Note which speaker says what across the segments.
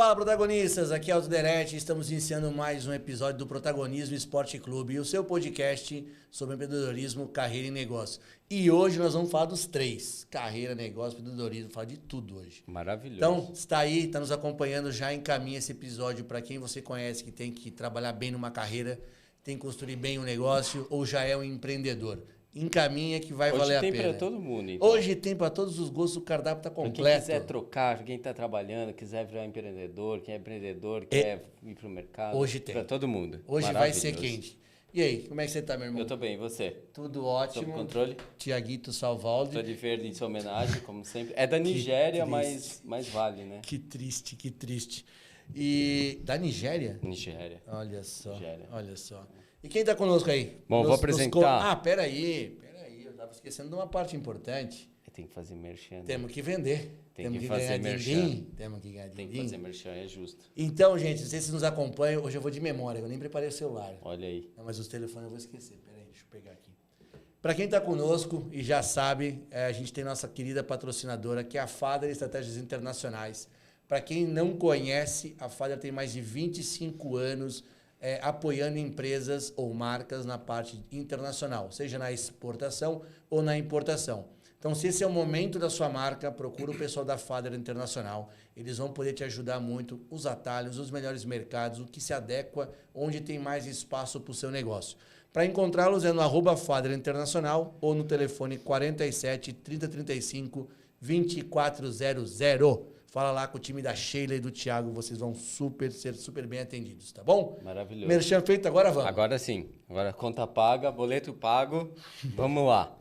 Speaker 1: Fala, protagonistas! Aqui é Aldo Derete. Estamos iniciando mais um episódio do Protagonismo Esporte Clube, o seu podcast sobre empreendedorismo, carreira e negócio. E hoje nós vamos falar dos três: carreira, negócio, empreendedorismo, falar de tudo hoje.
Speaker 2: Maravilhoso.
Speaker 1: Então, está aí, está nos acompanhando, já encaminha esse episódio para quem você conhece que tem que trabalhar bem numa carreira, tem que construir bem um negócio ou já é um empreendedor. Encaminha que vai valer a pena.
Speaker 2: Hoje tem para todo mundo, então.
Speaker 1: Hoje tem para todos os gostos, o cardápio está completo.
Speaker 2: Pra quem quiser trocar, quem está trabalhando, quiser virar empreendedor, quem é empreendedor, quer ir para o mercado.
Speaker 1: Hoje tem.
Speaker 2: Para todo mundo.
Speaker 1: Hoje vai ser quente. E aí, como é que você tá, meu irmão?
Speaker 2: Eu tô bem, e você?
Speaker 1: Tudo ótimo.
Speaker 2: Sob controle?
Speaker 1: Tiaguito Salvaldi.
Speaker 2: Tô de verde em sua homenagem, como sempre. É da Nigéria, mas vale, né?
Speaker 1: Que triste, que triste. E da Nigéria?
Speaker 2: Nigéria.
Speaker 1: Olha só,
Speaker 2: Nigéria.
Speaker 1: olha só. E quem tá conosco aí?
Speaker 2: Bom, vou apresentar.
Speaker 1: Peraí. Eu tava esquecendo de uma parte importante.
Speaker 2: Tem que fazer merchan. Né?
Speaker 1: Temos que vender.
Speaker 2: Temos que
Speaker 1: ganhar
Speaker 2: fazer merchan.
Speaker 1: din-din. Temos que ganhar din-din.
Speaker 2: Tem que fazer merchan, é justo.
Speaker 1: Então, gente, vocês nos acompanham. Hoje eu vou de memória, eu nem preparei o celular.
Speaker 2: Olha aí.
Speaker 1: Não, mas os telefones eu vou esquecer. Peraí, deixa eu pegar aqui. Para quem está conosco e já sabe, a gente tem nossa querida patrocinadora, que é a Fader Estratégias Internacionais. Para quem não conhece, a Fader tem mais de 25 anos apoiando empresas ou marcas na parte internacional, seja na exportação ou na importação. Então, se esse é o momento da sua marca, procura o pessoal da Fader Internacional. Eles vão poder te ajudar muito, os atalhos, os melhores mercados, o que se adequa, onde tem mais espaço para o seu negócio. Para encontrá-los é no ¡Fader Internacional ou no telefone 47 3035 2400. Fala lá com o time da Sheila e do Thiago, vocês vão ser super bem atendidos, tá bom?
Speaker 2: Maravilhoso.
Speaker 1: Merchan feito, agora vamos.
Speaker 2: Agora sim. Agora conta paga, boleto pago. Vamos lá.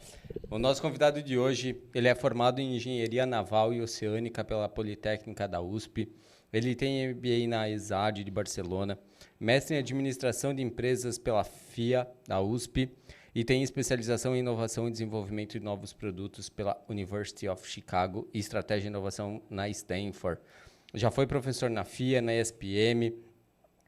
Speaker 2: O nosso convidado de hoje, ele é formado em Engenharia Naval e Oceânica pela Politécnica da USP. Ele tem MBA na ESAD de Barcelona, mestre em Administração de Empresas pela FIA da USP e tem especialização em Inovação e Desenvolvimento de Novos Produtos pela University of Chicago e Estratégia e Inovação na Stanford. Já foi professor na FIA, na ESPM,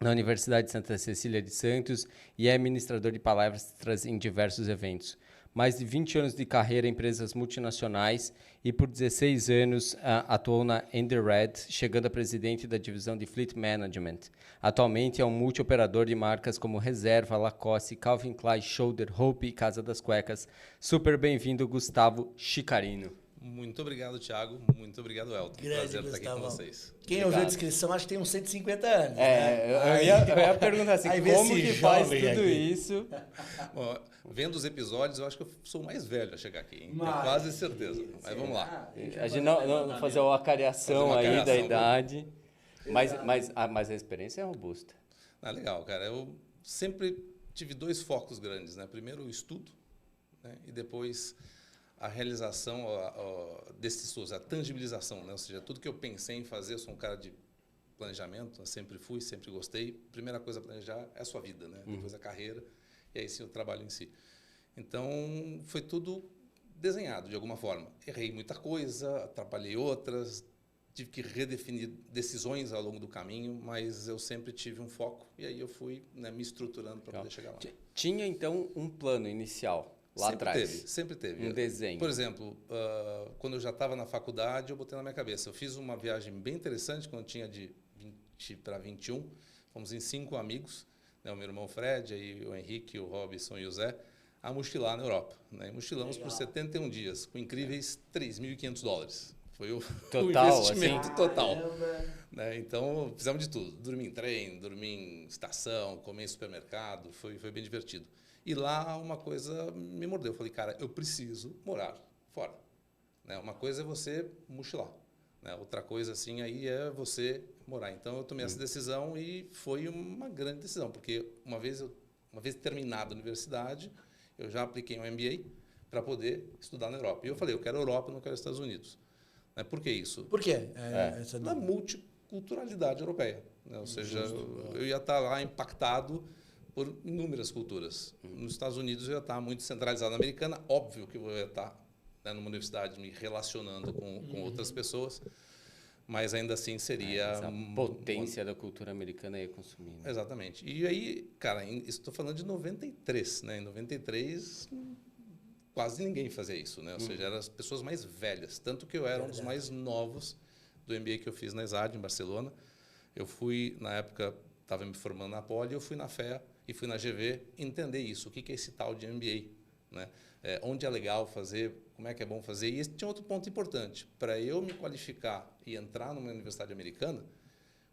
Speaker 2: na Universidade de Santa Cecília de Santos e é administrador de palestras em diversos eventos. Mais de 20 anos de carreira em empresas multinacionais e por 16 anos atuou na Red, chegando a presidente da divisão de Fleet Management. Atualmente é um multioperador de marcas como Reserva, Lacoste, Calvin Klein, Shoulder, Hope e Casa das Cuecas. Super bem-vindo, Gustavo Chicarino.
Speaker 3: Muito obrigado, Thiago. Muito obrigado, Elton.
Speaker 1: Grande,
Speaker 3: prazer estar aqui com
Speaker 1: Gustavo.
Speaker 3: vocês.
Speaker 1: Quem
Speaker 2: Obrigado.
Speaker 1: ouviu a descrição, acho que tem uns 150 anos.
Speaker 2: Eu ia perguntar assim, como que faz tudo
Speaker 1: aqui.
Speaker 2: isso?
Speaker 3: Bom, vendo os episódios, eu acho que eu sou o mais velho a chegar aqui, hein? Tenho quase certeza. Mas vamos lá.
Speaker 2: A gente não fazer uma acariação
Speaker 3: Fazer uma
Speaker 2: aí da
Speaker 3: acariação,
Speaker 2: idade, mas a experiência é robusta.
Speaker 3: Legal, cara. Eu sempre tive dois focos grandes, né? Primeiro o estudo, né? E depois a realização desses estudos, a tangibilização, né? Ou seja, tudo que eu pensei em fazer, eu sou um cara de planejamento, eu sempre fui, sempre gostei. Primeira coisa a planejar é a sua vida, né? Depois a carreira e aí sim o trabalho em si. Então, foi tudo desenhado de alguma forma. Errei muita coisa, atrapalhei outras, tive que redefinir decisões ao longo do caminho, mas eu sempre tive um foco e aí eu fui, né, me estruturando para poder chegar lá.
Speaker 2: Tinha, então, um plano inicial lá
Speaker 3: sempre
Speaker 2: atrás?
Speaker 3: Sempre teve.
Speaker 2: Um desenho?
Speaker 3: Por exemplo, quando eu já estava na faculdade, eu botei na minha cabeça. Eu fiz uma viagem bem interessante quando eu tinha de 20 para 21. Fomos em 5 amigos, né, o meu irmão Fred, aí o Henrique, o Robson e o Zé, a mochilar na Europa. Né? E mochilamos por 71 dias, com incríveis $3.500. Foi o investimento
Speaker 2: assim?
Speaker 3: total. Né? Então, fizemos de tudo. Dormi em trem, dormi em estação, comi em supermercado, foi bem divertido. E lá uma coisa me mordeu. Eu falei, cara, eu preciso morar fora. Né? Uma coisa é você mochilar. Né? Outra coisa, assim, aí é você morar. Então, eu tomei essa decisão e foi uma grande decisão. Porque uma vez terminada a universidade, eu já apliquei um MBA para poder estudar na Europa. E eu falei, eu quero Europa, não quero Estados Unidos. Né? Por que isso?
Speaker 1: Por quê?
Speaker 3: Na multiculturalidade europeia. Né? Ou seja, eu ia estar lá impactado por inúmeras culturas. Nos Estados Unidos eu ia estar muito centralizado na americana. Óbvio que eu ia estar, né, numa universidade me relacionando com outras pessoas, mas ainda assim seria...
Speaker 2: A potência da cultura americana ia consumir. Né?
Speaker 3: Exatamente. E aí, cara, estou falando de 93, né? Em 93, quase ninguém fazia isso, né? Ou seja, eram as pessoas mais velhas. Tanto que eu era um dos mais novos do MBA que eu fiz na ESAD, em Barcelona. Eu fui, na época, estava me formando na Poli, eu fui na FEA e fui na GV entender isso, o que é esse tal de MBA, né? Onde é legal fazer, como é que é bom fazer. E tinha outro ponto importante. Para eu me qualificar e entrar numa universidade americana,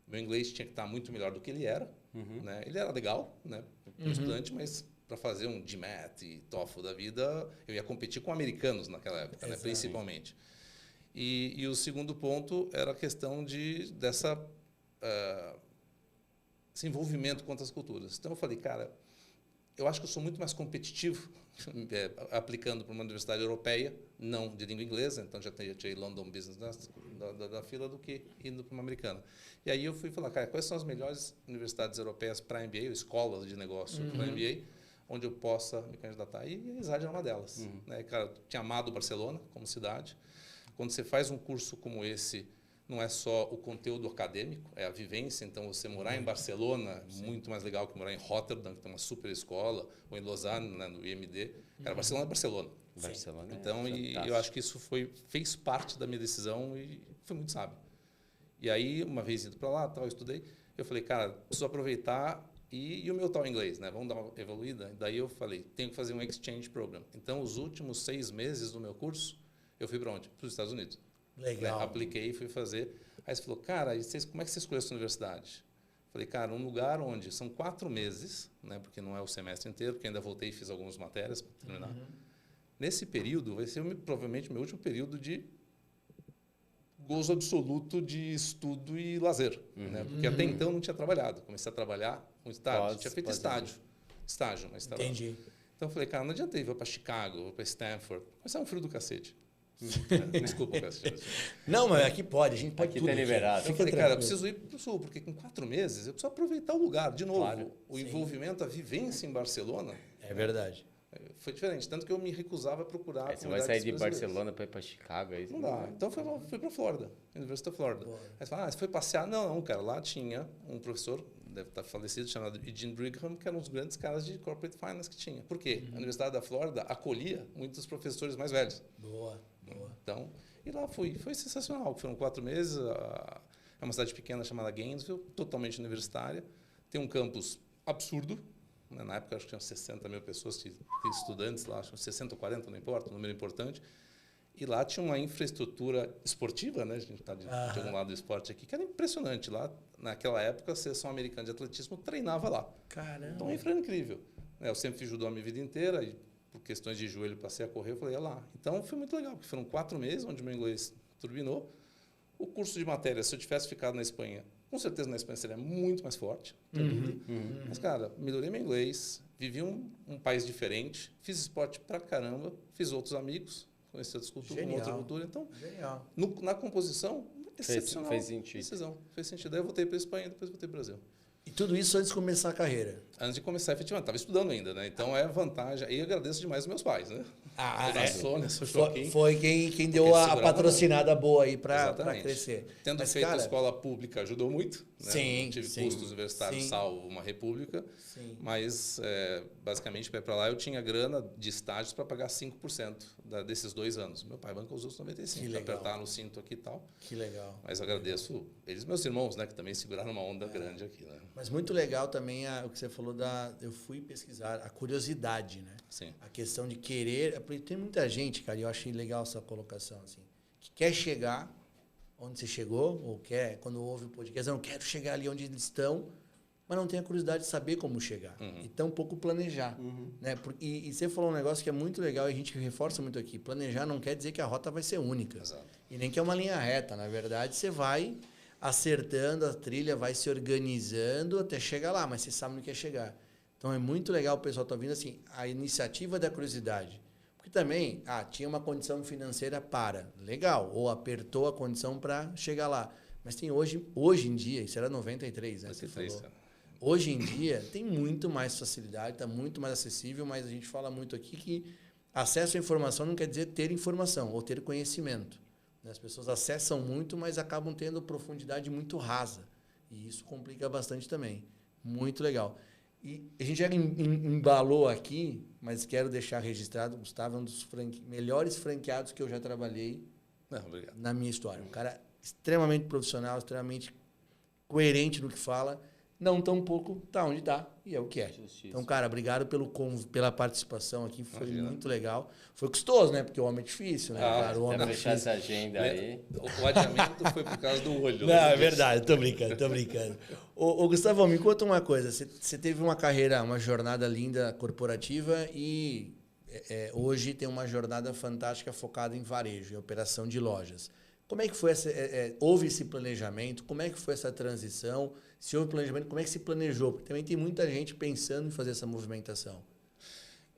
Speaker 3: meu inglês tinha que estar muito melhor do que ele era. Né? Ele era legal, né, para o estudante, mas para fazer um GMAT e TOEFL da vida, eu ia competir com americanos naquela época, né, principalmente. E o segundo ponto era a questão desse envolvimento com outras culturas. Então eu falei, cara, eu acho que eu sou muito mais competitivo aplicando para uma universidade europeia, não de língua inglesa, então já tinha London Business da fila, do que indo para uma americana. E aí eu fui falar, cara, quais são as melhores universidades europeias para MBA, ou escolas de negócio para MBA, onde eu possa me candidatar? E a ISAD era uma delas. Né? Cara, eu tinha amado Barcelona como cidade. Quando você faz um curso como esse, não é só o conteúdo acadêmico, é a vivência. Então, você morar em Barcelona é muito mais legal que morar em Rotterdam, que tem uma super escola, ou em Lausanne, né, no IMD. Cara, Barcelona é Barcelona.
Speaker 2: Barcelona.
Speaker 3: Então, eu acho que isso fez parte da minha decisão e foi muito sábio. E aí, uma vez indo para lá, tal, eu estudei, eu falei, cara, preciso aproveitar e o meu tal inglês, né? Vamos dar uma evoluída? Daí eu falei, tenho que fazer um exchange program. Então, os últimos 6 meses do meu curso, eu fui para onde? Para os Estados Unidos.
Speaker 1: Legal.
Speaker 3: Apliquei e fui fazer. Aí você falou, cara, como é que você escolheu essa universidade? Falei, cara, um lugar onde são 4 meses, né? Porque não é o semestre inteiro, porque ainda voltei e fiz algumas matérias para terminar. Nesse período, vai ser provavelmente o meu último período de gozo absoluto de estudo e lazer. Né? Porque até então eu não tinha trabalhado. Comecei a trabalhar com estágio. Tinha feito estágio, mas estava.
Speaker 1: Entendi.
Speaker 3: Então eu falei, cara, não adianta ir para Chicago, vou para Stanford. Mas é um frio do cacete. Desculpa, cacete.
Speaker 1: Não, mas aqui pode, a gente pode
Speaker 2: Aqui
Speaker 1: tudo.
Speaker 2: tá liberado.
Speaker 3: Então eu falei, cara, eu preciso ir para o Sul, porque com 4 meses eu preciso aproveitar o lugar. De novo,
Speaker 2: Claro.
Speaker 3: o envolvimento, a vivência em Barcelona
Speaker 1: É verdade.
Speaker 3: foi diferente. Tanto que eu me recusava a procurar.
Speaker 2: Você vai sair de Barcelona para ir para Chicago? Aí
Speaker 3: Não dá. Então fui para a Flórida, University of Florida. Aí você fala, você foi passear? Não, cara. Lá tinha um professor, deve estar falecido, chamado Eugene Brigham, que era um dos grandes caras de corporate finance que tinha. Por quê? A Universidade da Flórida acolhia muitos professores mais velhos.
Speaker 1: Boa.
Speaker 3: Então, e lá fui. Foi sensacional. Foram 4 meses. É uma cidade pequena chamada Gainesville, totalmente universitária. Tem um campus absurdo. Na época, acho que tinham 60 mil pessoas, estudantes lá, acho que 60 ou 40, não importa, um número importante. E lá tinha uma infraestrutura esportiva, né? A gente está de algum lado do esporte aqui, que era impressionante. Lá, naquela época, a Seleção Americana de Atletismo treinava lá.
Speaker 1: Caramba.
Speaker 3: Então, a infra era incrível. Eu sempre fiz judô a minha vida inteira e, por questões de joelho, passei a correr, eu falei, lá. Então, foi muito legal, porque foram 4 meses onde meu inglês turbinou. O curso de matéria, se eu tivesse ficado na Espanha, com certeza na Espanha seria muito mais forte. Mas, cara, melhorei meu inglês, vivi um país diferente, fiz esporte pra caramba, fiz outros amigos, conheci outras culturas, uma outra cultura. Então, na composição, excepcional.
Speaker 2: Fez sentido.
Speaker 3: Decisão. Fez sentido. Aí eu voltei para a Espanha, depois voltei para o Brasil.
Speaker 1: E tudo isso antes de começar a carreira?
Speaker 3: Antes de começar, efetivamente. Estava estudando ainda, né? Então, é vantagem. E eu agradeço demais os meus pais, né? A Sônia, a Joaquim.
Speaker 1: Foi quem deu a patrocinada boa aí para crescer.
Speaker 3: Tendo feito a escola pública ajudou muito. Né?
Speaker 1: Sim,
Speaker 3: não tive custos universitários, salvo uma república.
Speaker 1: Sim.
Speaker 3: Mas, basicamente, para ir para lá, eu tinha grana de estágios para pagar 5% desses 2 anos. Meu pai bancou os outros 95%. Apertaram o cinto aqui e tal.
Speaker 1: Que legal.
Speaker 3: Mas agradeço eles, meus irmãos, né? Que também seguraram uma onda grande aqui, né?
Speaker 1: Mas muito legal também o que você falou eu fui pesquisar, a curiosidade, né?
Speaker 3: Sim.
Speaker 1: A questão de querer, porque tem muita gente, cara, e eu achei legal essa colocação, assim, que quer chegar onde você chegou, ou quer, quando ouve o podcast, eu não quero chegar ali onde eles estão, mas não tem a curiosidade de saber como chegar. E tão pouco planejar. Né? E você falou um negócio que é muito legal e a gente reforça muito aqui. Planejar não quer dizer que a rota vai ser única.
Speaker 3: Exato.
Speaker 1: E nem que é uma linha reta. Na verdade, você vai acertando a trilha, vai se organizando até chegar lá, mas você sabe onde quer chegar. Então, é muito legal o pessoal estar ouvindo assim, a iniciativa da curiosidade. Porque também, tinha uma condição financeira legal, ou apertou a condição para chegar lá. Mas tem hoje em dia, isso era 93, né?
Speaker 3: 93,
Speaker 1: você falou. Hoje em dia, tem muito mais facilidade, está muito mais acessível, mas a gente fala muito aqui que acesso à informação não quer dizer ter informação ou ter conhecimento. As pessoas acessam muito, mas acabam tendo profundidade muito rasa. E isso complica bastante também. Muito legal. E a gente já embalou aqui, mas quero deixar registrado, o Gustavo é um dos melhores franqueados que eu já trabalhei
Speaker 3: Obrigado.
Speaker 1: na minha história. Um cara extremamente profissional, extremamente coerente no que fala, não tão pouco tá onde tá, e é o que é.
Speaker 2: Justiça.
Speaker 1: Então, cara, obrigado pela participação aqui, foi
Speaker 3: Imagina.
Speaker 1: muito legal. Foi custoso, né? Porque o homem é difícil, né, cara? O homem
Speaker 2: Até
Speaker 1: é
Speaker 2: fechar
Speaker 1: difícil.
Speaker 2: essa agenda aí.
Speaker 3: O adiamento foi por causa do olho.
Speaker 1: Não, é verdade, tô brincando, tô brincando. Ô, Gustavo, me conta uma coisa. Você teve uma carreira, uma jornada linda corporativa e hoje tem uma jornada fantástica focada em varejo, em operação de lojas. Como é que foi houve esse planejamento? Como é que foi essa transição? Se houve planejamento, como é que se planejou? Porque também tem muita gente pensando em fazer essa movimentação.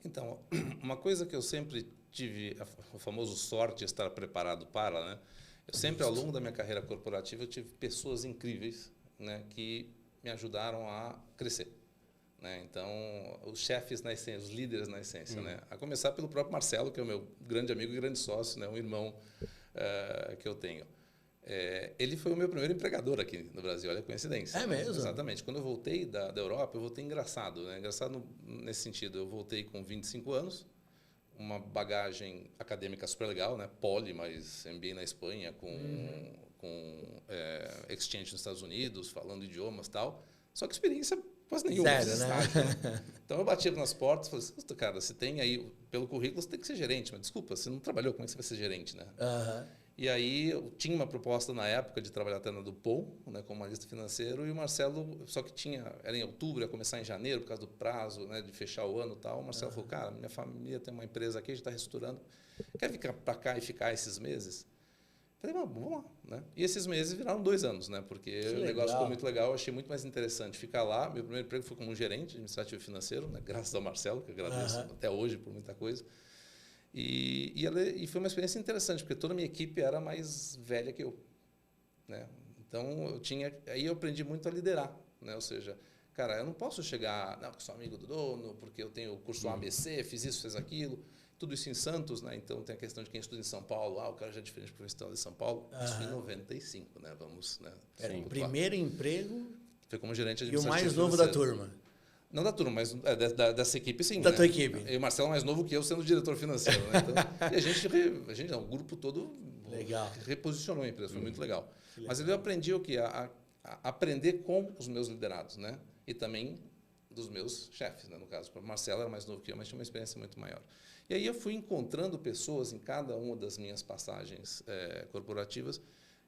Speaker 3: Então, uma coisa que eu sempre tive, o famoso sorte de estar preparado para, né? Eu sempre, ao longo da minha carreira corporativa, eu tive pessoas incríveis, né, que me ajudaram a crescer. Né? Então, os chefes na essência, os líderes na essência. Né? A começar pelo próprio Marcelo, que é o meu grande amigo e grande sócio, né? Um irmão que eu tenho. Ele foi o meu primeiro empregador aqui no Brasil, olha a coincidência.
Speaker 1: É mesmo?
Speaker 3: Exatamente. Quando eu voltei da Europa, eu voltei engraçado. Né? Engraçado nesse sentido, eu voltei com 25 anos, uma bagagem acadêmica super legal, né? Poli, mas MBA na Espanha, com exchange nos Estados Unidos, falando idiomas e tal. Só que experiência quase nenhuma.
Speaker 1: Zero, né?
Speaker 3: Né? Então eu batia nas portas e falei assim, cara, você tem aí, pelo currículo, você tem que ser gerente, mas desculpa, você não trabalhou, como é que você vai ser gerente, né? E aí eu tinha uma proposta na época de trabalhar até na Dupont, né, como analista financeiro, e o Marcelo, só que era em outubro, ia começar em janeiro, por causa do prazo, né, de fechar o ano e tal. O Marcelo falou, cara, minha família tem uma empresa aqui, a gente está reestruturando, quer vir para cá e ficar esses meses? Falei, vamos lá. Né? E esses meses viraram 2 anos, né? Porque o negócio ficou muito legal, eu achei muito mais interessante ficar lá. Meu primeiro emprego foi como gerente administrativo e financeiro, né? Graças ao Marcelo, que eu agradeço até hoje por muita coisa. E foi uma experiência interessante, porque toda a minha equipe era mais velha que eu. Né? Então, aí eu aprendi muito a liderar. Né? Ou seja, cara, eu não posso chegar, não, que sou amigo do dono, porque eu tenho o curso ABC, fiz isso, fiz aquilo. Tudo isso em Santos, né? Então tem a questão de quem estuda em São Paulo. O cara já é diferente para o estado de São Paulo. Isso foi em 95, né? Vamos, né?
Speaker 1: Sim. Primeiro emprego
Speaker 3: foi como gerente
Speaker 1: administrativo. E o mais
Speaker 3: financeiro.
Speaker 1: novo da turma.
Speaker 3: Não da turma, mas dessa equipe, sim.
Speaker 1: Da tua equipe.
Speaker 3: E o Marcelo é mais novo que eu, sendo diretor financeiro. Né? Então, e a gente não, o grupo todo
Speaker 1: legal.
Speaker 3: Reposicionou a empresa, foi muito legal. Mas eu aprendi o quê? A aprender com os meus liderados, né? E também dos meus chefes, né? No caso. O Marcelo era mais novo que eu, mas tinha uma experiência muito maior. E aí eu fui encontrando pessoas em cada uma das minhas passagens corporativas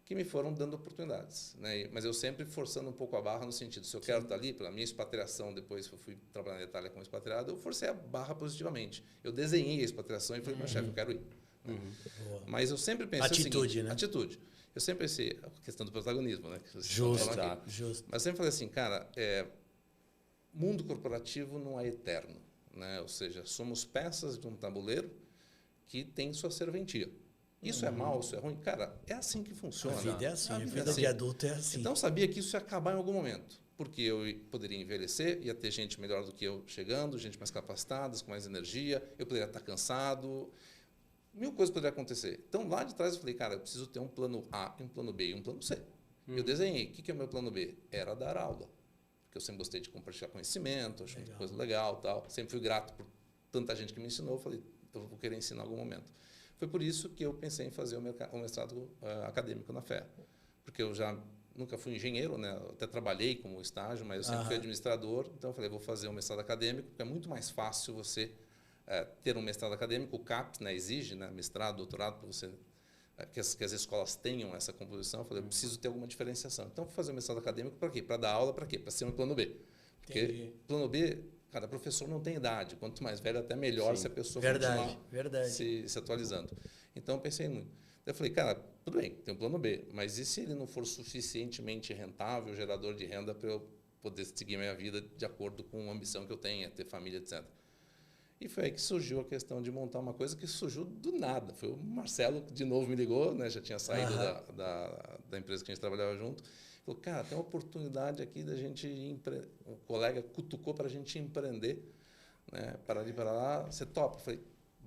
Speaker 3: que me foram dando oportunidades. Né? Mas eu sempre forçando um pouco a barra no sentido, se eu quero estar ali, pela minha expatriação, depois que eu fui trabalhar na Itália como expatriado, eu forcei a barra positivamente. Eu desenhei a expatriação e falei, meu chefe, eu quero ir. Mas eu sempre pensei
Speaker 1: atitude,
Speaker 3: o seguinte,
Speaker 1: né?
Speaker 3: Atitude. Eu sempre pensei, a questão do protagonismo, né?
Speaker 1: Justo.
Speaker 3: Mas eu sempre falei assim, cara, mundo corporativo não é eterno. Né? Ou seja, somos peças de um tabuleiro que tem sua serventia. Isso é mal, isso é ruim? Cara, é assim que funciona.
Speaker 1: A vida é assim, a vida
Speaker 3: assim.
Speaker 1: de adulto é assim.
Speaker 3: Então, eu sabia que isso ia acabar em algum momento, porque eu poderia envelhecer, ia ter gente melhor do que eu chegando, gente mais capacitada, com mais energia, eu poderia estar cansado, 1000 coisas poderiam acontecer. Então, lá de trás, eu falei, cara, eu preciso ter um plano A, um plano B e um plano C. Eu desenhei. O que é o meu plano B? Era dar aula. Porque eu sempre gostei de compartilhar conhecimento, achei coisa legal, tal. Sempre fui grato por tanta gente que me ensinou. Falei, eu vou querer ensinar em algum momento. Foi por isso que eu pensei em fazer o mestrado acadêmico na FEA. Porque eu já nunca fui engenheiro, né? Eu até trabalhei como estágio, mas eu sempre fui administrador. Então, eu falei, vou fazer um mestrado acadêmico, porque é muito mais fácil você ter um mestrado acadêmico. O CAPES, né, exige, né, mestrado, doutorado, para você... Que as escolas tenham essa composição. Eu falei, eu preciso ter alguma diferenciação. Então, vou fazer o mestrado acadêmico para quê? Para dar aula para quê? Para ser um plano B. Porque plano B, cada professor não tem idade. Quanto mais velho, até melhor se a pessoa continuar se atualizando. Então, eu pensei muito. Eu falei, cara, tudo bem, tem um plano B, mas e se ele não for suficientemente rentável, gerador de renda, para eu poder seguir minha vida de acordo com a ambição que eu tenho, ter família, etc. E foi aí que surgiu a questão de montar uma coisa que surgiu do nada. Foi o Marcelo que de novo me ligou, né? Já tinha saído da empresa que a gente trabalhava junto. Falou, cara, tem uma oportunidade aqui da gente o colega cutucou para a gente empreender, né? Para ali, para lá, você topa? Eu falei,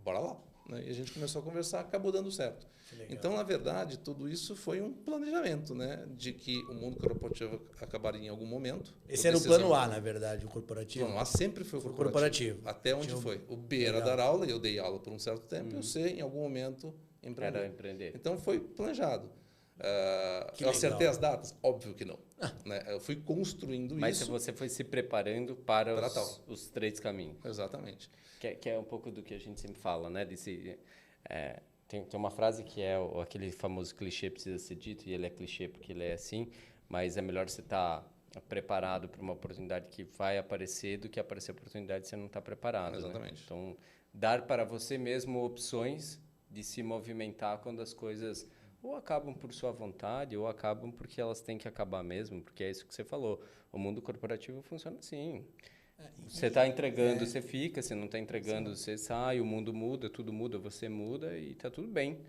Speaker 3: bora lá. Né? E a gente começou a conversar, acabou dando certo. Então, na verdade, tudo isso foi um planejamento, né? De que o mundo corporativo acabaria em algum momento.
Speaker 1: Esse era o plano A, na verdade, o corporativo.
Speaker 3: O plano A sempre foi o corporativo. Até onde foi? O B era dar aula, e eu dei aula por um certo tempo, e o C, em algum momento, empreender.
Speaker 2: Era empreender.
Speaker 3: Então, foi planejado. Eu acertei as datas? Óbvio que não. Né? Eu fui construindo
Speaker 2: Mas
Speaker 3: isso.
Speaker 2: Mas você foi se preparando para os três caminhos.
Speaker 3: Exatamente.
Speaker 2: Que é um pouco do que a gente sempre fala, né? Tem uma frase que é aquele famoso clichê precisa ser dito, e ele é clichê porque ele é assim, mas é melhor você estar preparado para uma oportunidade que vai aparecer do que aparecer a oportunidade e você não está preparado.
Speaker 3: Exatamente.
Speaker 2: Né? Então, dar para você mesmo opções de se movimentar quando as coisas ou acabam por sua vontade ou acabam porque elas têm que acabar mesmo, porque é isso que você falou. O mundo corporativo funciona assim. Você está entregando, você fica. Você não está entregando, você sai. O mundo muda, tudo muda, você muda e está tudo bem.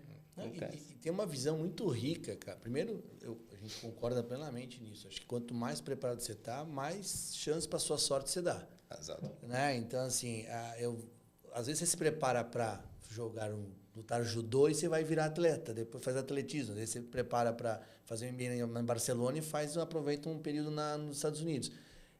Speaker 1: E tem uma visão muito rica, cara. Primeiro, a gente concorda plenamente nisso. Acho que quanto mais preparado você está, mais chance para sua sorte você dá.
Speaker 3: Exato.
Speaker 1: Né? Então, assim, às vezes você se prepara para lutar judô e você vai virar atleta, depois faz atletismo. Às vezes você prepara para fazer um MBA em Barcelona e aproveita um período nos Estados Unidos.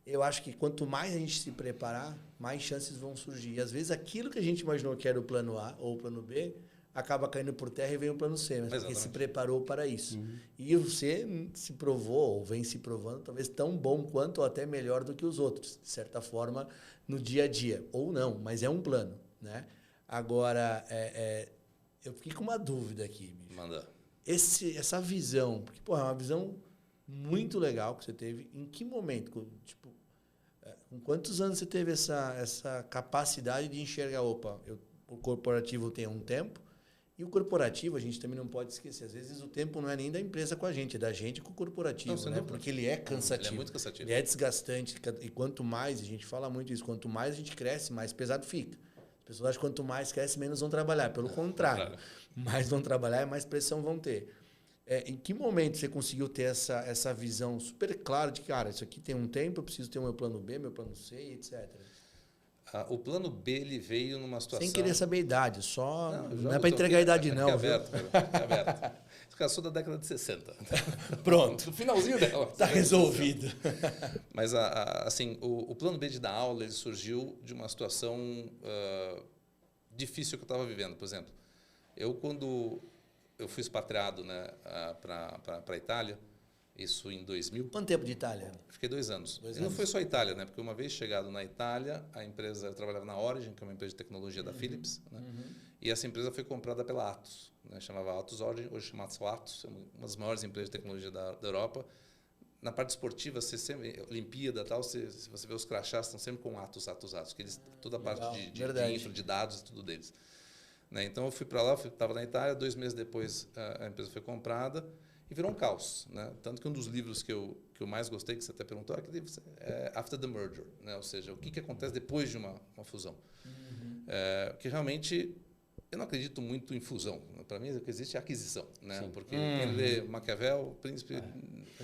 Speaker 1: Eu acho que quanto mais a gente se preparar, mais chances vão surgir. E às vezes aquilo que a gente imaginou que era o plano A ou o plano B, acaba caindo por terra e vem o plano C, mas porque se preparou para isso. Uhum. E você se provou, ou vem se provando, talvez tão bom quanto ou até melhor do que os outros, de certa forma, no dia a dia. Ou não, mas é um plano. Né? Agora, eu fiquei com uma dúvida aqui, bicho.
Speaker 3: Manda.
Speaker 1: Essa visão, porque é uma visão muito legal que você teve. Em que momento? Tipo, com quantos anos você teve essa capacidade de enxergar, o corporativo tem um tempo, e o corporativo, a gente também não pode esquecer, às vezes o tempo não é nem da empresa com a gente, é da gente com o corporativo, não, né? Porque ele é cansativo.
Speaker 3: Ele é muito cansativo.
Speaker 1: Ele é desgastante, e quanto mais, a gente fala muito isso, quanto mais a gente cresce, mais pesado fica. As pessoas acham que quanto mais cresce, menos vão trabalhar. Pelo contrário, mais vão trabalhar e mais pressão vão ter. Em que momento você conseguiu ter essa visão super clara de que, cara, isso aqui tem um tempo, eu preciso ter o meu plano B, meu plano C, etc.
Speaker 3: O plano B ele veio numa situação...
Speaker 1: Sem querer saber a idade, não é para entregar a idade, não.
Speaker 3: É aberto, é aberto. Eu sou da década de 60.
Speaker 1: Pronto.
Speaker 3: No finalzinho dela.
Speaker 1: Está resolvido.
Speaker 3: Mas, assim, o plano B de dar aula ele surgiu de uma situação difícil que eu estava vivendo. Por exemplo, quando eu fui expatriado, né, para a Itália, isso em 2000.
Speaker 1: Quanto tempo de Itália?
Speaker 3: Fiquei 2 anos. E não foi só a Itália, né? Porque uma vez chegado na Itália, eu trabalhava na Origin, que é uma empresa de tecnologia da Philips, né? E essa empresa foi comprada pela Atos, né? Chamava Atos Origin, hoje chama-se Atos, é uma das maiores empresas de tecnologia da Europa. Na parte esportiva, Olimpíada e tal, se você vê os crachás, estão sempre com Atos, que eles, toda a parte de infra, de dados, tudo deles. Né? Então eu fui para lá, estava na Itália, 2 meses depois a empresa foi comprada, e virou um caos, né? Tanto que um dos livros que eu mais gostei, que você até perguntou, é aquele livro After the Merger, né? Ou seja, o que acontece depois de uma fusão. Que realmente, eu não acredito muito em fusão. Para mim, o que existe é aquisição, né? Sim. Porque quem lê Maquiavel, o Príncipe,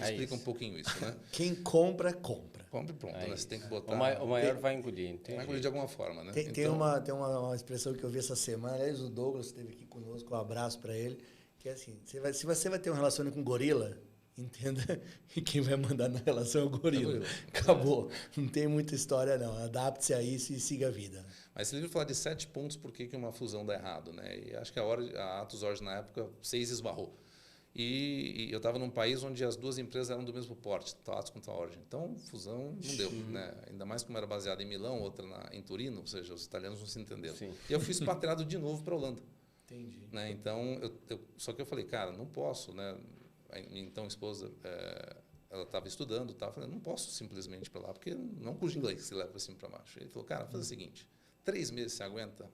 Speaker 3: explica um pouquinho isso, né?
Speaker 1: Quem compra, compra.
Speaker 3: Compra e pronto, né? Você tem que botar...
Speaker 2: O maior vai engolir.
Speaker 3: Vai engolir de alguma forma, né?
Speaker 1: Tem uma expressão que eu vi essa semana, aliás, o Douglas esteve aqui conosco, um abraço para ele, que é assim, se você vai ter uma relação com um gorila, entenda que quem vai mandar na relação é o gorila. Acabou. Não tem muita história, não. Adapte-se a isso e siga a vida.
Speaker 3: Mas esse livro fala de 7 pontos por que uma fusão dá errado, né? E acho que a Atos Origin, na época, 6 esbarrou. E eu estava num país onde as 2 empresas eram do mesmo porte, tanto a Atos quanto a Origin. Então, fusão não deu, né? Ainda mais como era baseada em Milão, outra em Turino, ou seja, os italianos não se entenderam. Sim. E eu fui expatriado de novo para a Holanda.
Speaker 1: Entendi.
Speaker 3: Né? Então, só que eu falei, cara, não posso, né? A minha então esposa, ela estava estudando, eu falei, não posso simplesmente ir para lá, porque não é um curso de inglês que você leva para cima e para baixo. Ele falou, cara, faz o seguinte, 3 meses você aguenta,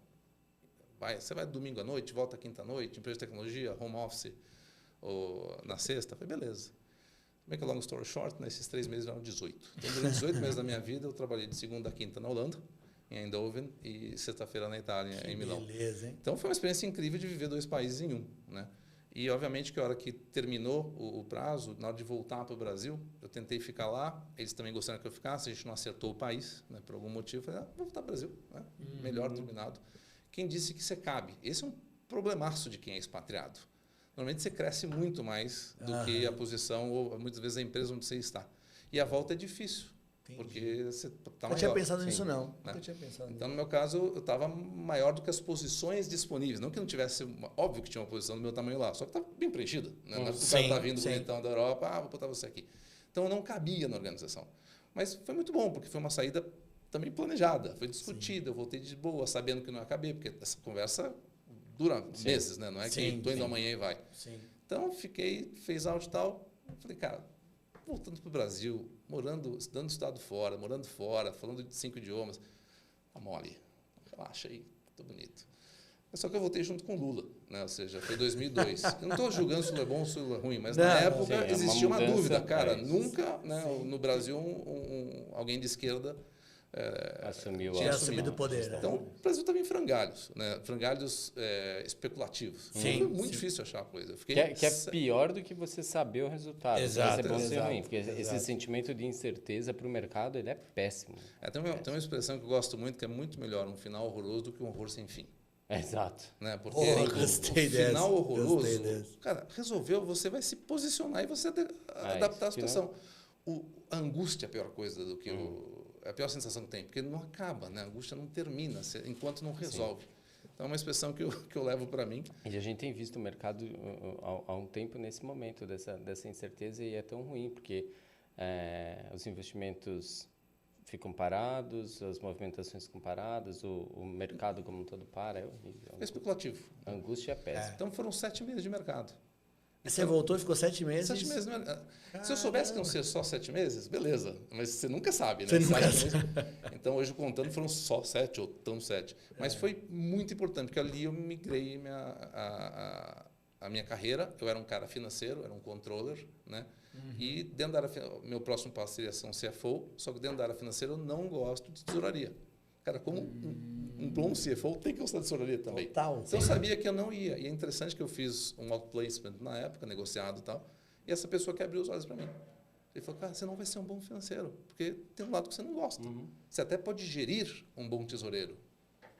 Speaker 3: você vai domingo à noite, volta quinta à noite, empresa de tecnologia, home office, ou na sexta. Eu falei, beleza. Make a long story short, nesses 3 meses eram 18. Então, durante 18 meses da minha vida, eu trabalhei de segunda a quinta na Holanda, em Eindhoven, e sexta-feira na Itália, em Milão.
Speaker 1: Beleza, hein?
Speaker 3: Então, foi uma experiência incrível de viver 2 países em um, né? E, obviamente, que a hora que terminou o prazo, na hora de voltar para o Brasil, eu tentei ficar lá, eles também gostaram que eu ficasse, a gente não acertou o país, né, por algum motivo, eu falei, vou voltar para o Brasil, né? Melhor terminado. Quem disse que você cabe? Esse é um problemaço de quem é expatriado. Normalmente, você cresce muito mais do que a posição, ou muitas vezes a empresa onde você está. E a volta é difícil. porque você está
Speaker 1: Eu
Speaker 3: maior.
Speaker 1: tinha pensado nisso,
Speaker 2: sim.
Speaker 1: não.
Speaker 3: Né?
Speaker 1: Nunca tinha pensado
Speaker 3: Então, no meu caso, eu estava maior do que as posições disponíveis. Não que não tivesse, óbvio que tinha uma posição do meu tamanho lá, só que estava bem preenchida. Né? Não é porque o cara está vindo bonitão da Europa, vou botar você aqui. Então, eu não cabia na organização. Mas foi muito bom, porque foi uma saída também planejada, foi discutida. Eu voltei de boa, sabendo que não ia caber, porque essa conversa dura meses, né? Não é que estou indo amanhã e vai.
Speaker 1: Sim.
Speaker 3: Então, fez áudio e tal. Falei, cara, voltando para o Brasil, estudando estado fora, morando fora, falando de 5 idiomas, tá mole, relaxa aí, tô bonito. Só que eu voltei junto com o Lula, né? Ou seja, foi 2002. Eu não estou julgando se o Lula é bom ou se o Lula é ruim, mas na época existia uma dúvida, cara. Nunca, né, no Brasil, alguém de esquerda
Speaker 1: tinha assumido o poder.
Speaker 3: Então, o Brasil estava em frangalhos, né? Frangalhos especulativos. Foi muito difícil achar a coisa.
Speaker 2: Que é pior do que você saber o resultado.
Speaker 1: Exato.
Speaker 2: É bom ser ruim, porque esse sentimento de incerteza para o mercado ele é péssimo.
Speaker 3: Tem uma expressão que eu gosto muito, que é muito melhor um final horroroso do que um horror sem fim.
Speaker 2: Exato.
Speaker 3: Né? Porque
Speaker 1: gostei
Speaker 3: o final
Speaker 1: dessa.
Speaker 3: horroroso, cara, resolveu, você vai se posicionar e você adaptar a situação. A angústia é a pior coisa do que é a pior sensação que tem, porque não acaba, né? A angústia não termina enquanto não resolve. Então, é uma expressão que eu levo para mim.
Speaker 2: E a gente tem visto o mercado há um tempo nesse momento dessa incerteza e é tão ruim, porque os investimentos ficam parados, as movimentações ficam paradas, o mercado como um todo para. É horrível.
Speaker 3: É especulativo.
Speaker 2: A angústia é péssima.
Speaker 3: Então, foram 7 meses de mercado.
Speaker 1: Você voltou e ficou 7 meses?
Speaker 3: 7 meses. Se eu soubesse que iam ser só 7 meses, beleza. Mas você nunca sabe, né?
Speaker 1: Você nunca
Speaker 3: sabe. Então, hoje, contando, foram só 7 ou tão 7. Mas foi muito importante, porque ali eu migrei a minha carreira. Eu era um cara financeiro, era um controller, né? E dentro da área, meu próximo passo seria ser um CFO, só que dentro da área financeira eu não gosto de tesouraria. Cara, como um bom CFO tem que gostar de tesouraria também.
Speaker 1: Total.
Speaker 3: Então eu sabia que eu não ia. E é interessante que eu fiz um outplacement na época, negociado e tal, e essa pessoa que abriu os olhos para mim. Ele falou, cara, você não vai ser um bom financeiro, porque tem um lado que você não gosta. Você até pode gerir um bom tesoureiro.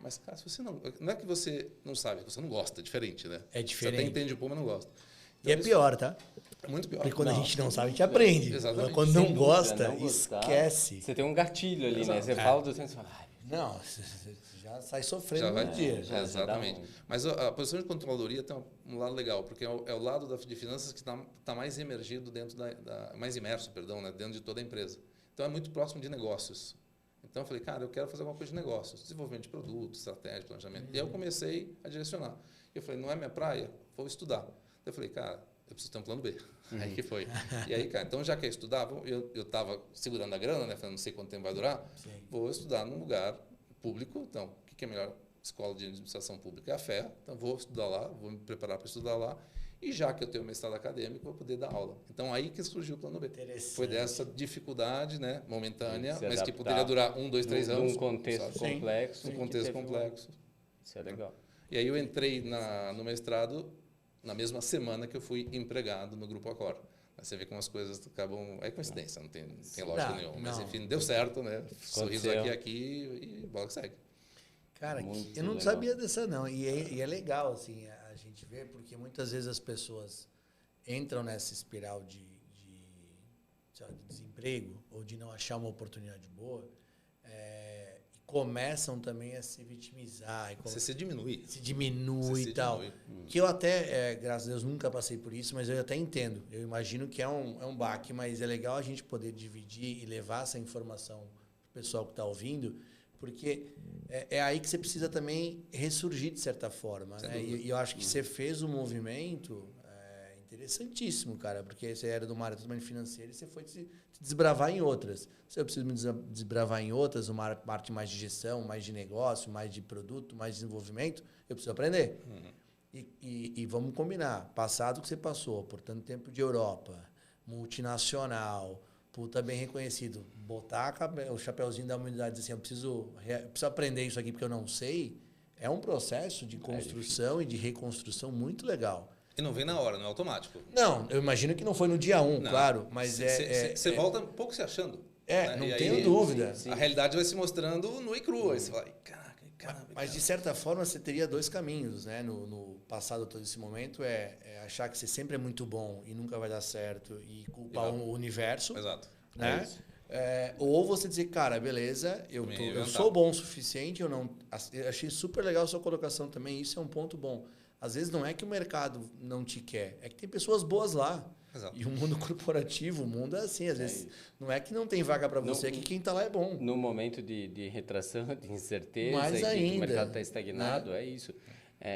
Speaker 3: Mas, cara, se você não é que você não sabe, você não gosta, é diferente, né?
Speaker 1: É diferente.
Speaker 3: Você até entende o pão, mas não gosta.
Speaker 1: Então, e é pior, tá?
Speaker 3: É muito pior.
Speaker 1: Porque quando a gente não sabe, a gente aprende.
Speaker 3: Exatamente.
Speaker 1: Quando
Speaker 2: Sem
Speaker 1: não
Speaker 2: dúvida,
Speaker 1: gosta,
Speaker 2: não gostar,
Speaker 1: esquece.
Speaker 2: Você tem um gatilho ali, né? Você fala do tempo e fala,
Speaker 1: Não, você já sai sofrendo
Speaker 3: Já vai
Speaker 1: no dia.
Speaker 3: Exatamente. Mas a posição de controladoria tem um lado legal, porque é o lado de finanças que está mais emergido dentro mais imerso, né, dentro de toda a empresa. Então é muito próximo de negócios. Então eu falei, cara, eu quero fazer alguma coisa de negócios, desenvolvimento de produtos, estratégia, planejamento. E aí eu comecei a direcionar. Eu falei, não é minha praia, vou estudar. Eu falei, cara, eu preciso ter um plano B. Aí que foi. E aí, cara, então já quer estudar, eu estava segurando a grana, né, falando, não sei quanto tempo vai durar, vou estudar num lugar público. Então, o que é a melhor escola de administração pública? É a FEA. Então, vou estudar lá, vou me preparar para estudar lá. E já que eu tenho mestrado acadêmico, vou poder dar aula. Então, aí que surgiu o plano B. Foi dessa dificuldade, né, momentânea, mas que poderia durar 1, 2, 3 anos.
Speaker 2: Num contexto complexo.
Speaker 3: Num contexto complexo.
Speaker 2: Isso é legal.
Speaker 3: E aí eu entrei no mestrado na mesma semana que eu fui empregado no Grupo Accor. Você vê como as coisas acabam... É coincidência, não tem lógica nenhuma. Mas, enfim, deu certo, né? Sorriso aqui e bola que segue.
Speaker 1: Cara, eu não sabia dessa, não. E é legal, assim, a gente ver, porque muitas vezes as pessoas entram nessa espiral de desemprego ou de não achar uma oportunidade boa e começam também a se vitimizar.
Speaker 3: Você se diminui.
Speaker 1: Se diminui e tal. Que eu até, graças a Deus, nunca passei por isso, mas eu até entendo. Eu imagino que é um baque, mas é legal a gente poder dividir e levar essa informação para o pessoal que está ouvindo, porque é aí que você precisa também ressurgir de certa forma. Né? E eu acho que você fez um movimento interessantíssimo, cara, porque você era de uma área totalmente financeira e você foi se desbravar em outras. Se eu preciso me desbravar em outras, uma parte mais de gestão, mais de negócio, mais de produto, mais de desenvolvimento, eu preciso aprender. E vamos combinar, passado que você passou por tanto tempo de Europa, multinacional, puta bem reconhecido, botar o chapeuzinho da humildade e dizer assim, eu preciso aprender isso aqui porque eu não sei, é um processo de construção e de reconstrução muito legal.
Speaker 3: E não vem na hora, não é automático.
Speaker 1: Não, eu imagino que não foi no dia 1, claro, mas
Speaker 3: Você volta um pouco se achando.
Speaker 1: Né? Não tenho dúvida.
Speaker 3: Sim. A realidade vai se mostrando nua e crua. Aí você fala, caramba.
Speaker 1: Mas, de certa forma, você teria 2 caminhos, né? No passado todo esse momento, achar que você sempre é muito bom e nunca vai dar certo e culpar o universo.
Speaker 3: Exato.
Speaker 1: Né? Ou você dizer, cara, beleza, eu sou bom o suficiente, eu achei super legal a sua colocação também, isso é um ponto bom. Às vezes não é que o mercado não te quer, é que tem pessoas boas lá.
Speaker 3: Exato.
Speaker 1: E o mundo corporativo, o mundo é assim, às vezes não é que não tem vaga para você, é que quem está lá é bom.
Speaker 2: No momento de retração, de incerteza,
Speaker 1: mais ainda,
Speaker 2: que o mercado está estagnado,
Speaker 1: né?
Speaker 2: é isso.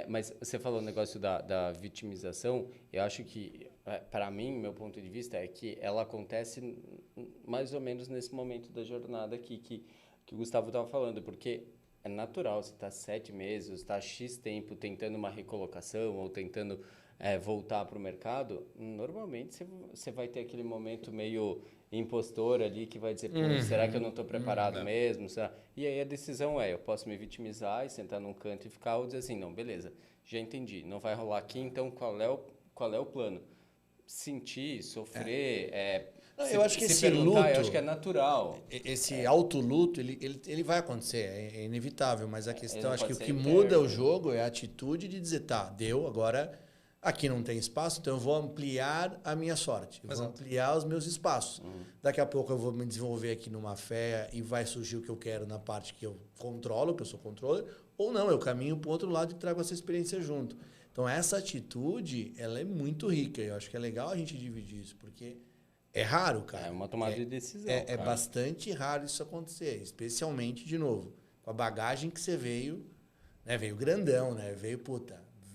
Speaker 2: Mas você falou o negócio da vitimização, eu acho que, para mim, meu ponto de vista é que ela acontece mais ou menos nesse momento da jornada aqui que o Gustavo estava falando, porque é natural, você está 7 meses, está X tempo tentando uma recolocação ou tentando voltar para o mercado, normalmente você vai ter aquele momento meio impostor ali que vai dizer, será que eu não estou preparado mesmo? Será? E aí a decisão eu posso me vitimizar e sentar num canto e ficar ou dizer assim, não, beleza, já entendi, não vai rolar aqui, então qual é o plano? Sentir, sofrer,
Speaker 1: eu acho que esse luto,
Speaker 2: eu acho que é natural.
Speaker 1: Esse autoluto, ele vai acontecer, é inevitável, mas a questão, acho que o que
Speaker 2: eterno.
Speaker 1: muda o jogo é a atitude de dizer, tá, deu, agora aqui não tem espaço, então eu vou ampliar a minha sorte, eu vou ampliar os meus espaços. Daqui a pouco eu vou me desenvolver aqui numa fé e vai surgir o que eu quero na parte que eu controlo, que eu sou controller, ou não, eu caminho para o outro lado e trago essa experiência junto. Então essa atitude, ela é muito rica, eu acho que é legal a gente dividir isso, porque é raro, cara.
Speaker 2: É uma tomada de decisão.
Speaker 1: É bastante raro isso acontecer, especialmente, de novo, com a bagagem que você veio, né? Veio grandão, né? Veio,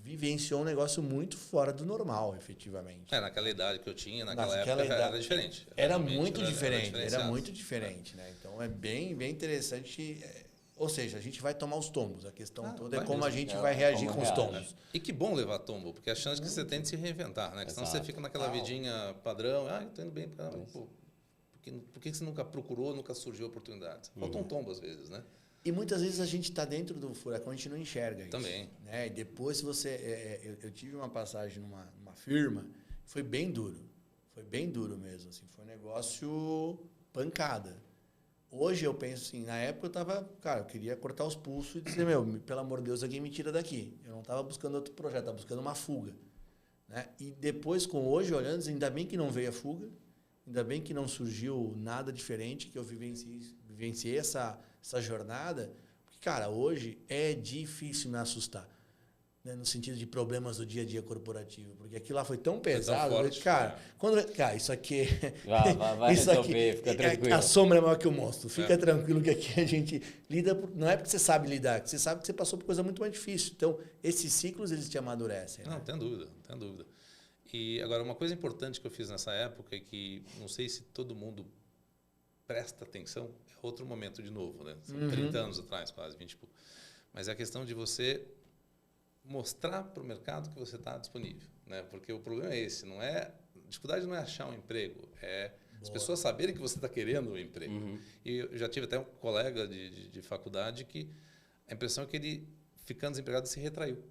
Speaker 1: vivenciou um negócio muito fora do normal, efetivamente.
Speaker 3: Naquela idade que eu tinha, naquela época era diferente.
Speaker 1: Era muito diferente, né? Então é bem, bem interessante. Ou seja, a gente vai tomar os tombos. A questão toda é como a gente vai reagir com os tombos.
Speaker 3: E que bom levar tombo, porque a chance que você tem de se reinventar, né? Porque senão você fica naquela vidinha padrão, eu tô indo bem, por que você nunca procurou, nunca surgiu a oportunidade? Falta um tombo às vezes, né?
Speaker 1: E muitas vezes a gente está dentro do furacão, a gente não enxerga isso.
Speaker 3: Também.
Speaker 1: Né? E depois, se você... eu tive uma passagem numa firma, foi bem duro. Foi bem duro mesmo. Assim, foi um negócio pancada. Hoje eu penso assim, na época eu tava... Cara, eu queria cortar os pulsos e dizer, pelo amor de Deus, alguém me tira daqui. Eu não estava buscando outro projeto, estava buscando uma fuga. Né? E depois, com hoje, olhando, ainda bem que não veio a fuga, ainda bem que não surgiu nada diferente, que eu vivenciei essa jornada, porque, cara, hoje é difícil me assustar, né, no sentido de problemas do dia a dia corporativo, porque aquilo lá foi tão pesado,
Speaker 3: forte,
Speaker 1: cara, isso aqui...
Speaker 2: Vai
Speaker 1: isso
Speaker 2: resolver,
Speaker 1: aqui,
Speaker 2: fica tranquilo.
Speaker 1: A sombra é maior que o monstro, fica tranquilo que aqui a gente lida, não é porque você sabe lidar, que você sabe que você passou por coisa muito mais difícil, então esses ciclos eles te amadurecem.
Speaker 3: Não,
Speaker 1: né?
Speaker 3: tem dúvida. E agora, uma coisa importante que eu fiz nessa época é que, não sei se todo mundo presta atenção, é outro momento de novo, né? São 30 anos atrás, quase 20 e pouco. Mas é a questão de você mostrar para o mercado que você está disponível, né? Porque o problema é esse, a dificuldade não é achar um emprego, é as pessoas saberem que você está querendo um emprego. E eu já tive até um colega de faculdade que a impressão é que ele, ficando desempregado, se retraiu.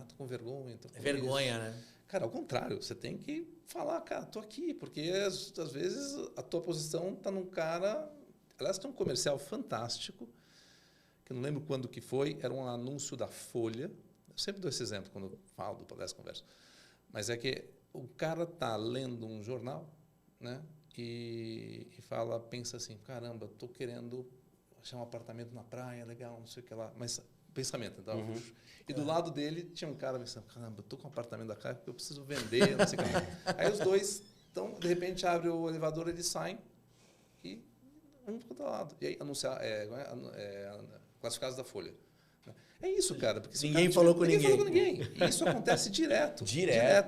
Speaker 3: Tô com vergonha. Tô com
Speaker 1: vergonha, né?
Speaker 3: Cara, ao contrário, você tem que falar, cara, tô aqui, porque às vezes a tua posição tá num cara... Aliás, tem um comercial fantástico, que eu não lembro quando que foi, era um anúncio da Folha. Eu sempre dou esse exemplo quando eu falo do Palestra Conversa. Mas é que o cara tá lendo um jornal, né? E pensa assim, caramba, tô querendo achar um apartamento na praia, legal, não sei o que lá. Mas pensamento, então. E do lado dele tinha um cara pensando, caramba, eu tô com um apartamento da praia porque eu preciso vender, não sei o que lá. Aí os dois, então, de repente, abre o elevador, eles saem e um para o outro lado. E aí anunciar, classificados da Folha. É isso, cara. Porque
Speaker 1: ninguém falou com
Speaker 3: ninguém. E isso acontece direto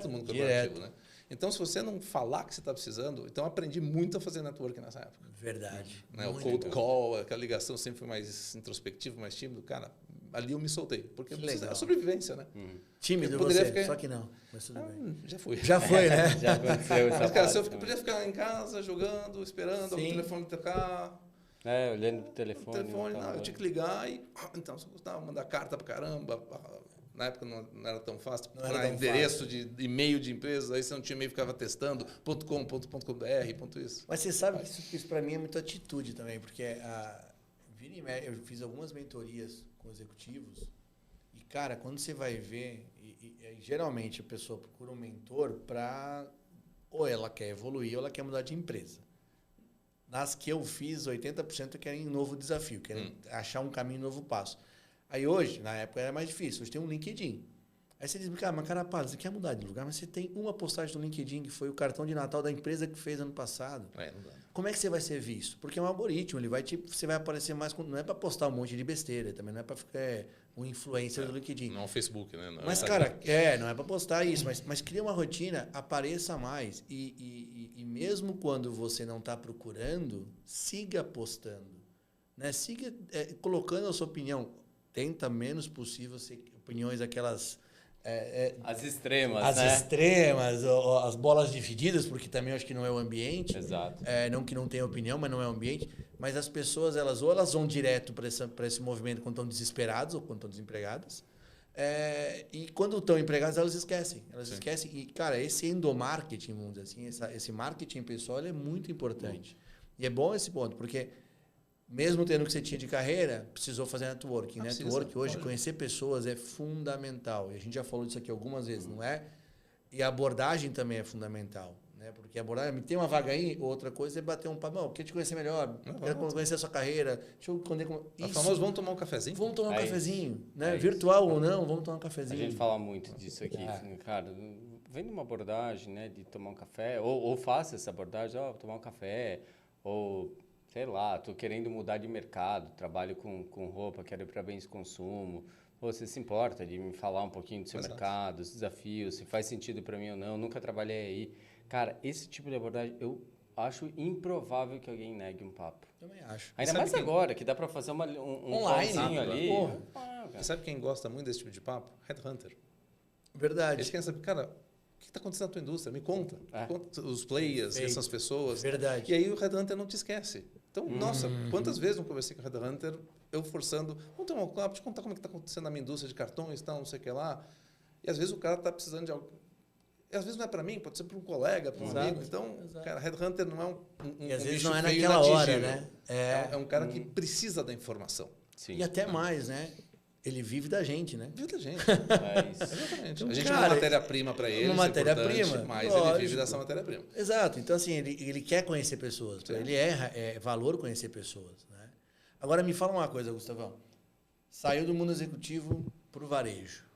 Speaker 3: no mundo corporativo, né? Então, se você não falar que você está precisando... Então, eu aprendi muito a fazer networking nessa época.
Speaker 1: Verdade.
Speaker 3: Né? O cold call, aquela ligação sempre foi mais introspectivo, mais tímido. Cara, ali eu me soltei. Porque é sobrevivência, né?
Speaker 1: Tímido você, só que não. Mas tudo bem.
Speaker 3: Já foi.
Speaker 1: Já foi, né?
Speaker 2: Já aconteceu essa
Speaker 3: Mas, cara,
Speaker 2: parte,
Speaker 3: eu podia ficar em casa, jogando, esperando, o telefone tocar...
Speaker 2: olhando pro telefone.
Speaker 3: Eu tinha que ligar e... Então, eu gostava de mandar carta pra caramba. Na época não era tão fácil. Para endereço de e-mail de empresa, aí você não tinha e-mail, ficava testando .com.br, isso.
Speaker 1: Mas você sabe que isso para mim é muito atitude também, porque eu fiz algumas mentorias com executivos e, cara, quando você vai ver, geralmente a pessoa procura um mentor para ou ela quer evoluir ou ela quer mudar de empresa. nas que eu fiz, 80% querem um novo desafio, querem achar um caminho, um novo passo. Aí hoje, na época era mais difícil, hoje tem um LinkedIn. Aí você diz, cara, mas você quer mudar de lugar, mas você tem uma postagem no LinkedIn que foi o cartão de Natal da empresa que fez ano passado.
Speaker 3: Não dá.
Speaker 1: Como é que você vai ser visto? Porque é um algoritmo, você vai aparecer mais, não é para postar um monte de besteira, também não é para ficar um influencer do LinkedIn.
Speaker 3: Não é o Facebook, né? Não,
Speaker 1: Mas, cara, não é para postar isso, mas cria uma rotina, apareça mais. E mesmo quando você não está procurando, siga postando. Né? Siga colocando a sua opinião. Tenta menos possível ser opiniões aquelas...
Speaker 2: as extremas,
Speaker 1: as
Speaker 2: né?
Speaker 1: extremas, ou as bolas divididas, porque também eu acho que não é o ambiente.
Speaker 2: Exato.
Speaker 1: Não que não tenha opinião, mas não é o ambiente. Mas as pessoas, elas vão direto para esse movimento quando estão desesperadas ou quando estão desempregadas. E quando estão empregadas, elas esquecem. Elas esquecem. E, cara, esse endomarketing, vamos dizer assim, esse marketing pessoal, ele é muito importante. E é bom esse ponto, porque mesmo tendo o que você tinha de carreira, precisou fazer networking. Networking hoje, conhecer pessoas é fundamental. E a gente já falou disso aqui algumas vezes, não é? E a abordagem também é fundamental. Né? Porque a abordagem, tem uma vaga aí, outra coisa é bater um papo. Não, quero te conhecer melhor, quero conhecer a sua carreira. Deixa eu entender como...
Speaker 3: A famosa, vamos tomar um cafezinho?
Speaker 1: Vamos tomar um cafezinho. Né?
Speaker 2: Isso.
Speaker 1: Virtual ou não, vamos tomar um cafezinho.
Speaker 2: A gente fala muito disso aqui. Cara, vem numa abordagem, né, de tomar um café, ou faça essa abordagem, tomar um café, ou... sei lá, tô querendo mudar de mercado, trabalho com roupa, quero ir para bens de consumo. Você se importa de me falar um pouquinho do seu mercado, os desafios, se faz sentido para mim ou não, nunca trabalhei aí. Cara, esse tipo de abordagem, eu acho improvável que alguém negue um papo.
Speaker 1: Também acho.
Speaker 2: Ainda mais agora, que dá para fazer um
Speaker 1: online
Speaker 2: ali.
Speaker 3: E sabe quem gosta muito desse tipo de papo? Headhunter.
Speaker 1: Verdade.
Speaker 3: Eles querem saber, cara, o que está acontecendo na tua indústria? Me conta. Conta os players, essas pessoas.
Speaker 1: Verdade.
Speaker 3: E aí o Headhunter não te esquece. Então, nossa, quantas vezes não conversei com o Headhunter, eu forçando, vamos ter um papo, te contar como é que está acontecendo na minha indústria de cartões, tal, não sei o que lá. E às vezes o cara está precisando de algo. E às vezes não é para mim, pode ser para um colega, para um amigo. Então, cara, Headhunter não é
Speaker 1: e às vezes não é naquela hora, né?
Speaker 3: É um cara que precisa da informação.
Speaker 2: Sim.
Speaker 1: E até mais, né? Ele vive da gente, né?
Speaker 3: Vive da gente.
Speaker 2: É isso.
Speaker 3: Exatamente.
Speaker 1: Então,
Speaker 3: a gente
Speaker 1: cara,
Speaker 3: é uma matéria-prima para ele,
Speaker 1: uma matéria-prima,
Speaker 3: mas
Speaker 1: lógico.
Speaker 3: ele vive dessa matéria-prima.
Speaker 1: Exato. Então, assim, ele quer conhecer pessoas. Sim. Ele é valor conhecer pessoas. Né? Agora, me fala uma coisa, Gustavão. Saiu do mundo executivo para o varejo.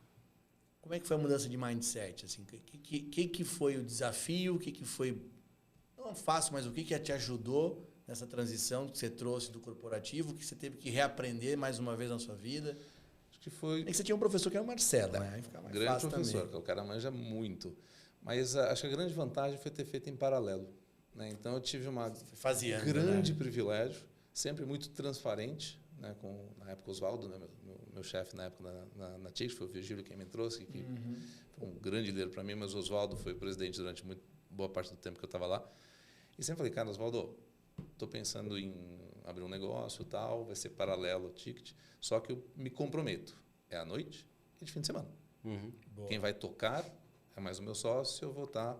Speaker 1: Como é que foi a mudança de mindset? Assim, que foi o desafio? O que foi... Não fácil, mas o que te ajudou nessa transição que você trouxe do corporativo, que você teve que reaprender mais uma vez na sua vida?
Speaker 3: Que foi...
Speaker 1: É que você tinha um professor que era o Marcelo, né? Aí fica mais
Speaker 3: grande
Speaker 1: fácil
Speaker 3: professor,
Speaker 1: também.
Speaker 3: o cara manja muito. Mas acho que a grande vantagem foi ter feito em paralelo. Né? Então, eu tive um grande privilégio, sempre muito transparente, né? Na época, o Oswaldo, né? meu chefe na época na TIC, foi o Virgílio quem me trouxe, que foi um grande líder para mim, mas o Oswaldo foi presidente durante boa parte do tempo que eu estava lá. E sempre falei, cara, Oswaldo, estou pensando em abrir um negócio, tal, vai ser paralelo ao ticket, só que eu me comprometo. É à noite e de fim de semana. Quem vai tocar é mais o meu sócio, eu vou estar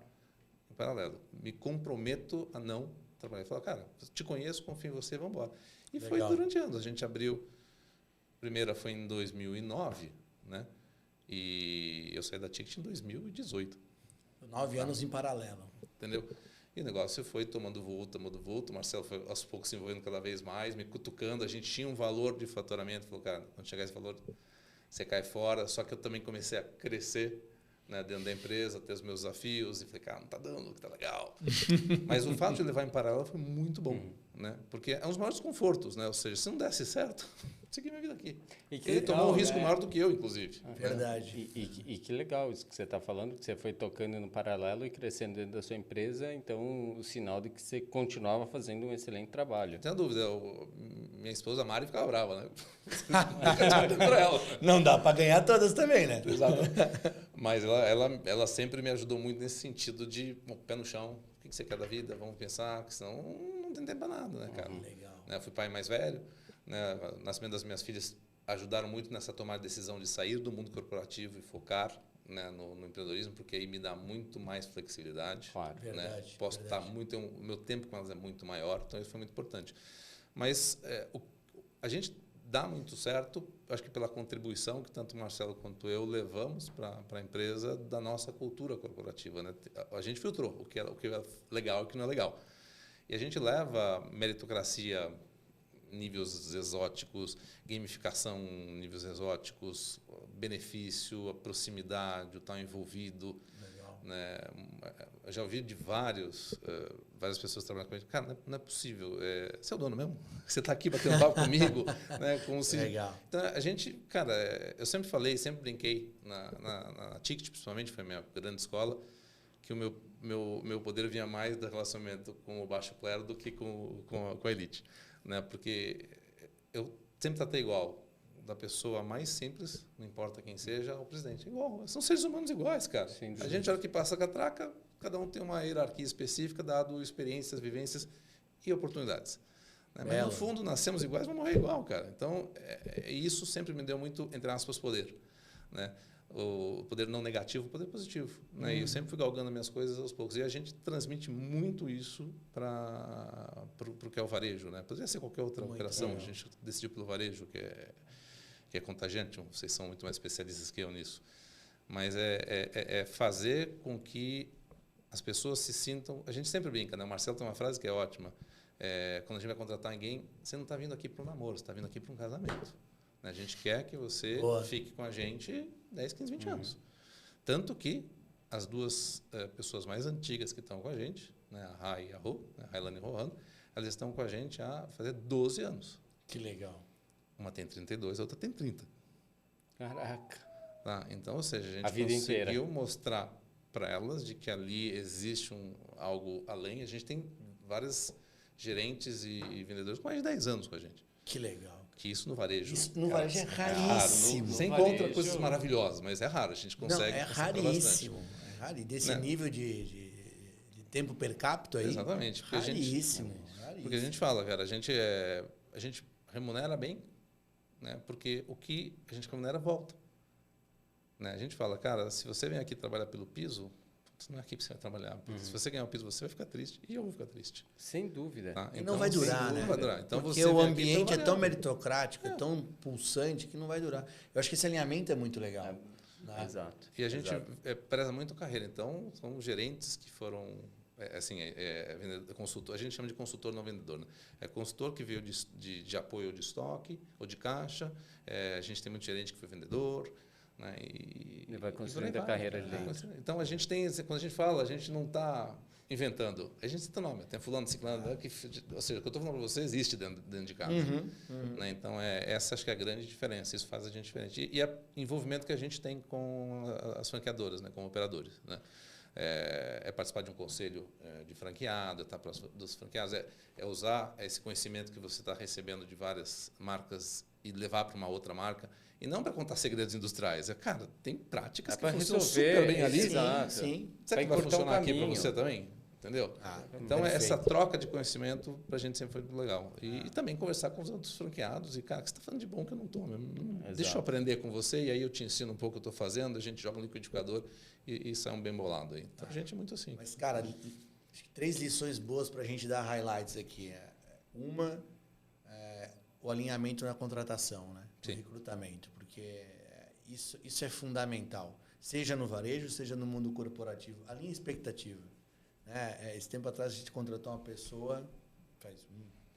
Speaker 3: em paralelo. Me comprometo a não trabalhar. Falar, cara, te conheço, confio em você, vamos embora. E legal. Foi durante anos. A gente abriu, a primeira foi em 2009, né? E eu saí da Ticket em 2018.
Speaker 1: 9 anos em paralelo.
Speaker 3: Entendeu? E o negócio foi tomando vulto. O Marcelo foi aos poucos se envolvendo cada vez mais, me cutucando. A gente tinha um valor de faturamento. Falou, cara, quando chegar esse valor, você cai fora. Só que eu também comecei a crescer, né, dentro da empresa, ter os meus desafios. E falei, cara, não está dando, que tá legal. Mas o fato de levar em paralelo foi muito bom. Né? Porque é um dos maiores confortos. Né? Ou seja, se não desse certo, segui minha vida aqui. Ele tomou um risco maior do que eu, inclusive.
Speaker 1: Verdade.
Speaker 2: E que legal isso que você está falando, que você foi tocando no paralelo e crescendo dentro da sua empresa, então o sinal de que você continuava fazendo um excelente trabalho.
Speaker 3: Não tem dúvida, minha esposa Mari ficava brava, né?
Speaker 1: Não dá para ganhar todas também, né?
Speaker 3: Exato. Mas ela sempre me ajudou muito nesse sentido de pé no chão, o que você quer da vida, vamos pensar, que senão não tem tempo para nada, né, cara?
Speaker 1: Legal.
Speaker 3: Eu fui pai mais velho, né? O nascimento das minhas filhas ajudaram muito nessa tomada de decisão de sair do mundo corporativo e focar, né, no empreendedorismo, porque aí me dá muito mais flexibilidade.
Speaker 2: Claro.
Speaker 3: Né?
Speaker 1: Verdade,
Speaker 3: Posso estar muito... O meu tempo com elas é muito maior, então isso foi muito importante. Mas a gente dá muito certo, acho que pela contribuição que tanto o Marcelo quanto eu levamos para a empresa da nossa cultura corporativa. Né? A gente filtrou o que é legal e o que não é legal. E a gente leva meritocracia níveis exóticos, gamificação níveis exóticos, benefício, a proximidade, o estar envolvido.
Speaker 1: Legal.
Speaker 3: Né? Eu já ouvi de várias pessoas trabalhando com a gente. Cara, não é possível. Você é o dono mesmo? Você está aqui batendo papo comigo? Né? Como se...
Speaker 1: Legal.
Speaker 3: Então, a gente, cara, eu sempre falei, sempre brinquei, na Ticket, principalmente, foi a minha grande escola, que o meu poder vinha mais do relacionamento com o baixo clero do que com a elite. Né? Porque eu sempre tratei igual, da pessoa mais simples, não importa quem seja, ao presidente. Igual, são seres humanos iguais, cara.
Speaker 2: Sim,
Speaker 3: a gente, a hora que passa a catraca, cada um tem uma hierarquia específica, dado experiências, vivências e oportunidades. Né? Mas, no fundo, nascemos iguais, vamos morrer igual, cara. Então, isso sempre me deu muito, entre aspas, poder. Né? O poder não negativo, o poder positivo. Né? E eu sempre fui galgando minhas coisas aos poucos. E a gente transmite muito isso para o que é o varejo. Né? Poderia ser qualquer outra operação. Legal. A gente decidiu pelo varejo, que é contagiante. Vocês são muito mais especialistas que eu nisso. Mas é fazer com que as pessoas se sintam... A gente sempre brinca, né? O Marcelo tem uma frase que é ótima. Quando a gente vai contratar alguém, você não está vindo aqui para um namoro, você está vindo aqui para um casamento. A gente quer que você fique com a gente 10, 15, 20 anos. Tanto que as duas pessoas mais antigas que estão com a gente, né, a Rai e a Rô, né, a Railane e a Rohan, elas estão com a gente há fazer 12 anos.
Speaker 1: Que legal.
Speaker 3: Uma tem 32, a outra tem 30.
Speaker 2: Caraca.
Speaker 3: Tá? Então, ou seja, a gente conseguiu mostrar para elas de que ali existe algo além. A gente tem vários gerentes e vendedores com mais de 10 anos com a gente.
Speaker 1: Que legal.
Speaker 3: Que isso no varejo...
Speaker 1: Isso no varejo é raríssimo.
Speaker 3: Você encontra coisas maravilhosas, mas é raro. A gente consegue...
Speaker 1: Não, é raríssimo. É raro. E desse nível de tempo per capita aí...
Speaker 3: Exatamente.
Speaker 1: Raríssimo.
Speaker 3: Porque a gente fala, cara, a gente remunera bem, né? Porque o que a gente remunera volta. Né? A gente fala, cara, se você vem aqui trabalhar pelo piso... não é aqui que você vai trabalhar. Se você ganhar o piso, você vai ficar triste. E eu vou ficar triste.
Speaker 2: Sem dúvida.
Speaker 3: Tá?
Speaker 1: Então, não vai durar, né?
Speaker 3: Não vai durar. Então,
Speaker 1: porque o ambiente é tão meritocrático, é tão pulsante, que não vai durar. Eu acho que esse alinhamento é muito legal. Né?
Speaker 2: Exato.
Speaker 3: E a gente preza muito a carreira. Então, são gerentes que foram... consultor. A gente chama de consultor não vendedor. Né? É consultor que veio de apoio ou de estoque ou de caixa. A gente tem muito gerente que foi vendedor. Né?
Speaker 2: E vai construindo a carreira ali dentro.
Speaker 3: Então, a gente tem, quando a gente fala, a gente não está inventando. A gente cita nome, tem fulano, ciclano, ou seja, o que eu estou falando para você existe dentro de casa. Né? Então, essa acho que é a grande diferença. Isso faz a gente diferente. E o envolvimento que a gente tem com as franqueadoras, né? Com operadores. Né? Participar de um conselho de franqueado, estar próximo dos franqueados, usar esse conhecimento que você está recebendo de várias marcas e levar para uma outra marca. E não para contar segredos industriais. Cara, tem práticas que funcionam super bem ali.
Speaker 1: Sim.
Speaker 3: Será que vai funcionar aqui para você também? Entendeu? Então,
Speaker 1: perfeito.
Speaker 3: Essa troca de conhecimento para a gente sempre foi muito legal. E também conversar com os outros franqueados. E, cara, o que você está falando de bom que eu não estou mesmo? Deixa eu aprender com você e aí eu te ensino um pouco o que eu estou fazendo. A gente joga um liquidificador e sai um bem bolado aí. Então, a gente é muito assim.
Speaker 1: Mas, cara, acho que 3 lições boas para a gente dar highlights aqui. Uma, o alinhamento na contratação, né? O recrutamento, porque isso é fundamental. Seja no varejo, seja no mundo corporativo. Alinha expectativa. Esse tempo atrás a gente contratou uma pessoa,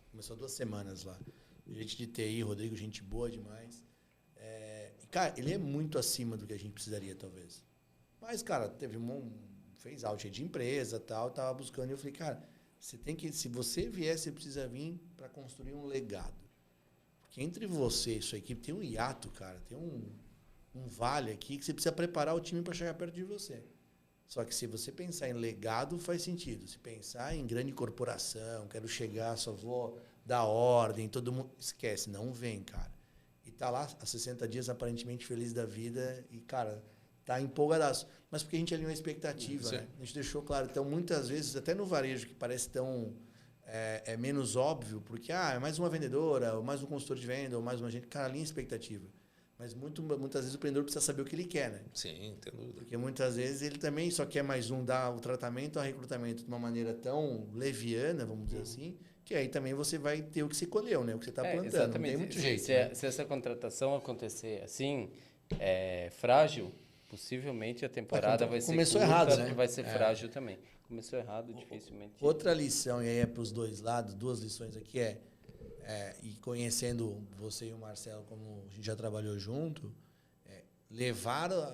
Speaker 1: começou 2 semanas lá, gente de TI, Rodrigo, gente boa demais. Cara, ele é muito acima do que a gente precisaria, talvez. Mas, cara, fez out de empresa, estava buscando. E eu falei, cara, se você vier, você precisa vir para construir um legado. Porque entre você e sua equipe tem um hiato, cara, tem um vale aqui que você precisa preparar o time para chegar perto de você. Só que se você pensar em legado, faz sentido. Se pensar em grande corporação, quero chegar, só vou dar ordem, todo mundo... Esquece, não vem, cara. E tá lá há 60 dias aparentemente feliz da vida e, cara, tá empolgadaço. Mas porque a gente alinhou a expectativa, né? A gente deixou claro. Então, muitas vezes, até no varejo, que parece tão... menos óbvio, porque é mais uma vendedora, ou mais um consultor de venda, ou mais uma gente... Cara, alinha a expectativa. Mas muitas vezes o empreendedor precisa saber o que ele quer, né?
Speaker 3: Sim, tem dúvida.
Speaker 1: Porque muitas vezes ele também só quer mais dar o tratamento, o recrutamento de uma maneira tão leviana, vamos dizer assim, que aí também você vai ter o que você colheu, né? O que você está plantando.
Speaker 2: Exatamente.
Speaker 1: Não tem muito jeito.
Speaker 2: Se essa contratação acontecer assim, frágil, Possivelmente a temporada vai ser
Speaker 1: começou
Speaker 2: curta,
Speaker 1: errado, né?
Speaker 2: e vai ser frágil também. Começou errado, dificilmente.
Speaker 1: Outra lição, e aí é para os dois lados, duas lições aqui e conhecendo você e o Marcelo, como a gente já trabalhou junto,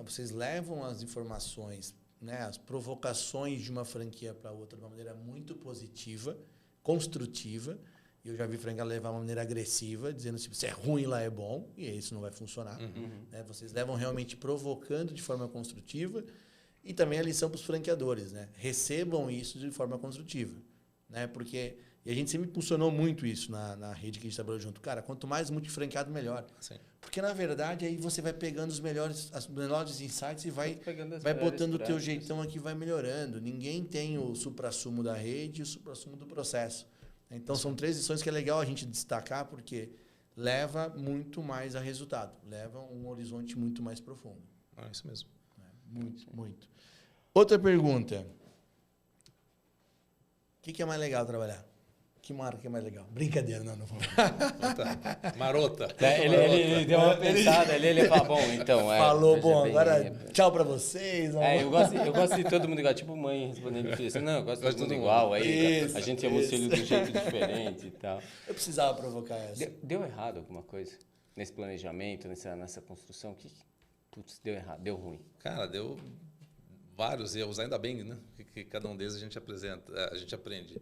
Speaker 1: vocês levam as informações, né, as provocações de uma franquia para outra de uma maneira muito positiva, construtiva. E eu já vi franquia levar de uma maneira agressiva, dizendo assim, se é ruim lá é bom, e isso não vai funcionar. Né? Vocês levam realmente provocando de forma construtiva. E também a lição para os franqueadores, né? Recebam isso de forma construtiva. Né? Porque e a gente sempre impulsionou muito isso na rede que a gente trabalhou junto. Cara, quanto mais multifranqueado, melhor.
Speaker 3: Sim.
Speaker 1: Porque, na verdade, aí você vai pegando os melhores insights e vai
Speaker 2: vai
Speaker 1: botando o teu jeitão aqui, vai melhorando. Ninguém tem o suprassumo da rede e o suprassumo do processo. Então, são 3 lições que é legal a gente destacar, porque leva muito mais a resultado. Leva um horizonte muito mais profundo.
Speaker 3: É isso mesmo.
Speaker 1: Muito, muito. Outra pergunta. O que é mais legal trabalhar? Que marca é mais legal? Brincadeira, não vou.
Speaker 3: Marota.
Speaker 2: Ele deu uma pensada ali, ele fala, bom, então...
Speaker 1: Falou, bom, agora tchau pra vocês.
Speaker 2: Eu gosto de todo mundo igual, tipo mãe respondendo filho. Não, eu gosto de todo mundo igual. Aí a gente ama o filho de um jeito diferente e tal.
Speaker 1: Eu precisava provocar essa.
Speaker 2: Deu errado alguma coisa? Nesse planejamento, nessa construção? Putz, deu errado, deu ruim.
Speaker 3: Cara, deu vários erros, ainda bem, né? Que cada um deles a gente aprende.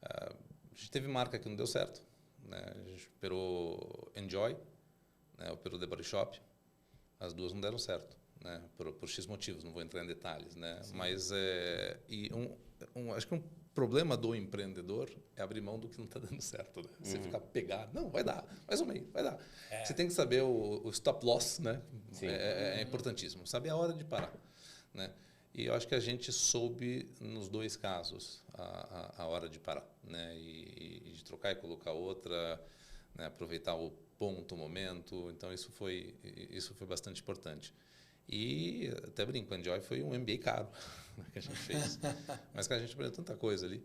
Speaker 3: A gente teve marca que não deu certo, né? A gente operou Enjoy, né? Operou The Body Shop, as duas não deram certo, né? Por X motivos, não vou entrar em detalhes, né? Sim. Mas acho que um problema do empreendedor é abrir mão do que não está dando certo, né? Você ficar pegado, não, vai dar, mais um mês, vai dar. Você tem que saber o stop loss, né? É importantíssimo, saber a hora de parar, né? E eu acho que a gente soube, nos 2 casos, a hora de parar, né? E de trocar e colocar outra, né? Aproveitar o ponto, o momento. Então, isso foi bastante importante. E até brinco, o Enjoy foi um MBA caro que a gente fez. Mas que a gente aprendeu tanta coisa ali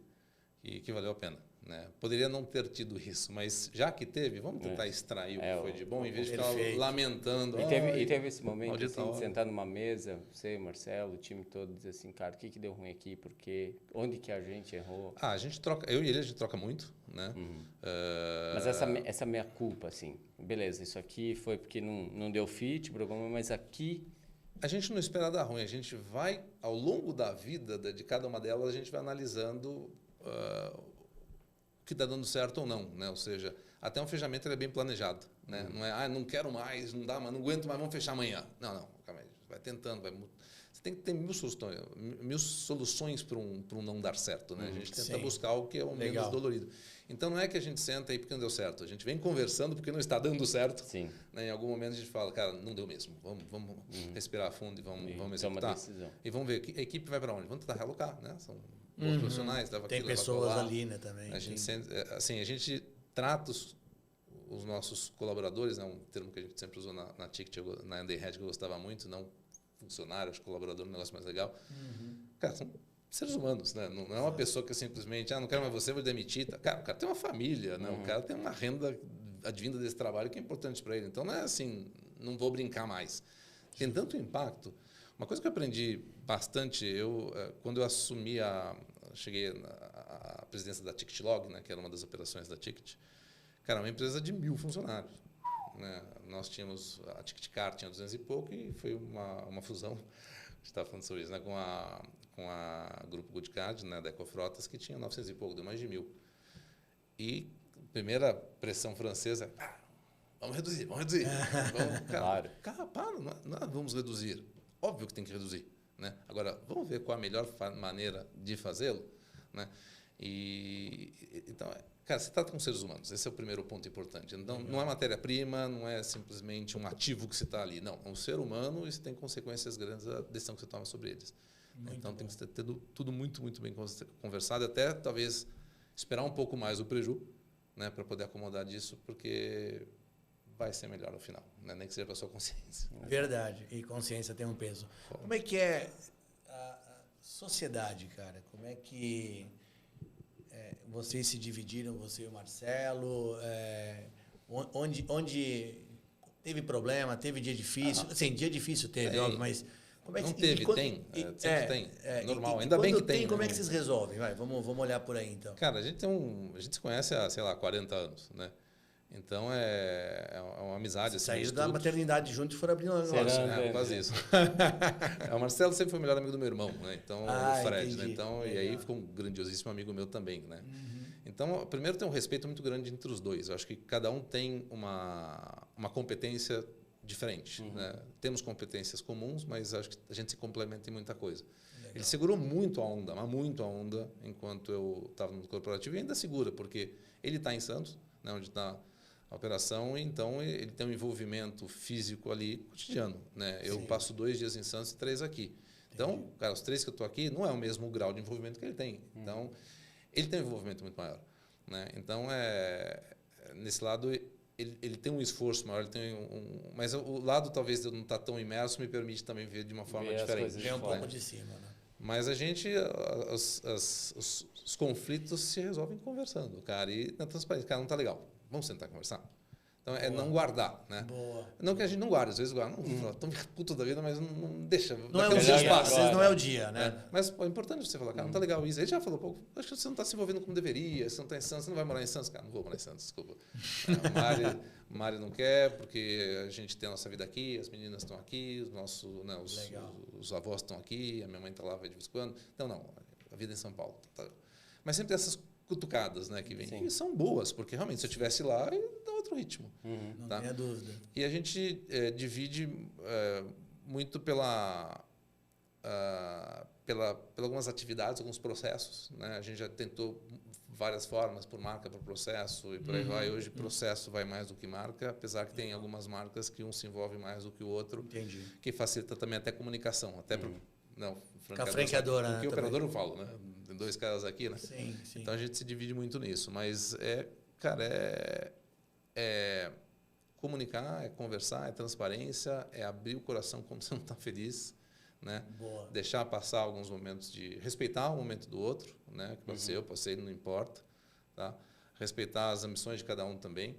Speaker 3: que valeu a pena. Né? Poderia não ter tido isso, mas já que teve, vamos tentar extrair o que foi de bom, em vez de ficar lamentando.
Speaker 2: E teve esse momento assim, de sentar numa mesa, você, Marcelo, o time todo, dizer assim, cara, o que deu ruim aqui, porque onde que a gente errou?
Speaker 3: A gente troca, eu e ele a gente troca muito, né?
Speaker 2: Mas essa meia culpa, assim, beleza, isso aqui foi porque não deu fit, mas aqui...
Speaker 3: A gente não espera dar ruim, a gente vai, ao longo da vida de cada uma delas, a gente vai analisando o que está dando certo ou não, né? Ou seja, até um fechamento ele é bem planejado, né? Não é, não quero mais, não dá, mas não aguento mais, vamos fechar amanhã. Não, calma aí, vai tentando, você tem que ter mil soluções para um não dar certo, né? A gente tenta buscar o que é o menos dolorido. Então não é que a gente senta aí porque não deu certo, a gente vem conversando porque não está dando certo.
Speaker 2: Sim.
Speaker 3: Né? Em algum momento a gente fala, cara, não deu mesmo, vamos respirar fundo e vamos executar. E vamos ver, a equipe vai para onde? Vamos tentar realocar, né? São bons profissionais, leva
Speaker 1: tem
Speaker 3: aqui,
Speaker 1: pessoas
Speaker 3: leva
Speaker 1: ali, né, também.
Speaker 3: A gente trata os nossos colaboradores, né, um termo que a gente sempre usou na Ticket, na Underhead, que eu gostava muito, não funcionários, colaborador, um negócio mais legal. Cara, são seres humanos, né? Não é uma pessoa que simplesmente, não quero mais você, vou demitir. Tá? Cara, o cara tem uma família, né? O cara tem uma renda advinda desse trabalho que é importante para ele. Então, não é assim, não vou brincar mais. Tem tanto impacto. Uma coisa que eu aprendi bastante, quando eu assumi cheguei à presidência da TicketLog, né, que era uma das operações da Ticket, cara, uma empresa de 1000 funcionários. Né? Nós tínhamos, a TicketCar tinha 200 e pouco e foi uma fusão, a gente estava falando sobre isso, né, com a Grupo Goodcard, né, da Ecofrotas, que tinha 900 e pouco, deu mais de 1000. E primeira pressão francesa, vamos reduzir. Claro. Não vamos reduzir. Óbvio que tem que reduzir. Né? Agora, vamos ver qual a melhor maneira de fazê-lo. Né? Então, cara, você trata com seres humanos. Esse é o primeiro ponto importante. Então, não é matéria-prima, não é simplesmente um ativo que você está ali. Não, é um ser humano e isso tem consequências grandes da decisão que você toma sobre eles. Então, tem que ter tudo muito, muito bem conversado. Até, talvez, esperar um pouco mais o preju, né, para poder acomodar disso, porque vai ser melhor no final, né? Nem que seja para a sua consciência.
Speaker 1: Verdade, e consciência tem um peso. Como é que é a sociedade, cara? Como é que vocês se dividiram, você e o Marcelo? Onde teve problema, teve dia difícil? Assim, dia difícil teve, óbvio, mas Como é que,
Speaker 3: não teve,
Speaker 1: quando,
Speaker 3: tem. Sempre tem. Normal. Ainda
Speaker 1: quando
Speaker 3: bem que tem.
Speaker 1: Como
Speaker 3: né?
Speaker 1: é que vocês resolvem? Vai, vamos olhar por aí, então.
Speaker 3: Cara, a gente se conhece há, sei lá, 40 anos, né? Então é uma amizade. Assim,
Speaker 1: Saíram
Speaker 3: de
Speaker 1: da
Speaker 3: estudo.
Speaker 1: maternidade junto e foram abrindo um negócio.
Speaker 2: Será?
Speaker 3: É, quase isso. O Marcelo sempre foi o melhor amigo do meu irmão, né? Então, o Fred,
Speaker 1: entendi.
Speaker 3: né? Então, e aí ficou um grandiosíssimo amigo meu também, né? Então, primeiro tem um respeito muito grande entre os dois. Eu acho que cada um tem uma competência diferente, né? Temos competências comuns, mas acho que a gente se complementa em muita coisa. Legal. Ele segurou muito a onda, mas muito a onda, enquanto eu estava no corporativo, e ainda segura, porque ele está em Santos, né? Onde está a operação, então ele tem um envolvimento físico ali cotidiano, né? Eu passo 2 dias em Santos e 3 aqui. Então, cara, os 3 que eu estou aqui não é o mesmo grau de envolvimento que ele tem. Então, ele tem um envolvimento muito maior, né? Então, nesse lado, ele tem um esforço maior, ele tem mas o lado talvez de eu não estar tão imerso me permite também ver de uma forma diferente.
Speaker 1: Vem um pouco de cima, né?
Speaker 3: Mas a gente, os conflitos se resolvem conversando, cara, e na transparência. Cara, não está legal. Vamos sentar e conversar. Então, é não guardar, né?
Speaker 1: Boa.
Speaker 3: Não que a gente não guarde, às vezes guarda. Não, estou puto da vida, mas não deixa.
Speaker 1: Não é o dia, às vezes não é o dia, né?
Speaker 3: Mas pô, é importante você falar, cara, não tá legal isso. Ele já falou, pô, acho que você não está se envolvendo como deveria, você não está em Santos, você não vai morar em Santos. Cara, não vou morar em Santos, desculpa. O Mário não quer, porque a gente tem a nossa vida aqui, as meninas estão aqui, os avós estão aqui, a minha mãe está lá de vez em quando. Então, não, a vida é em São Paulo. Tá. Mas sempre tem essas cutucadas, né, que vêm. E são boas, porque realmente se eu estivesse lá, dá outro ritmo.
Speaker 1: Não
Speaker 3: tá?
Speaker 1: tenha dúvida.
Speaker 3: E a gente divide muito pela algumas atividades, alguns processos, né? A gente já tentou várias formas, por marca, por processo, e por aí vai. Hoje, processo vai mais do que marca, apesar que tem algumas marcas que um se envolve mais do que o outro.
Speaker 1: Entendi.
Speaker 3: Que facilita também até a comunicação, até não,
Speaker 1: com a franqueadora, né?
Speaker 3: Porque o operador eu falo, né? Tem 2 caras aqui, né?
Speaker 1: Sim.
Speaker 3: Então a gente se divide muito nisso, mas cara, comunicar, é conversar, é transparência, é abrir o coração quando você não está feliz, né?
Speaker 1: Boa.
Speaker 3: Deixar passar alguns momentos de respeitar o momento do outro, né? Que pode ser eu, pode ser ele, não importa, tá? Respeitar as ambições de cada um também,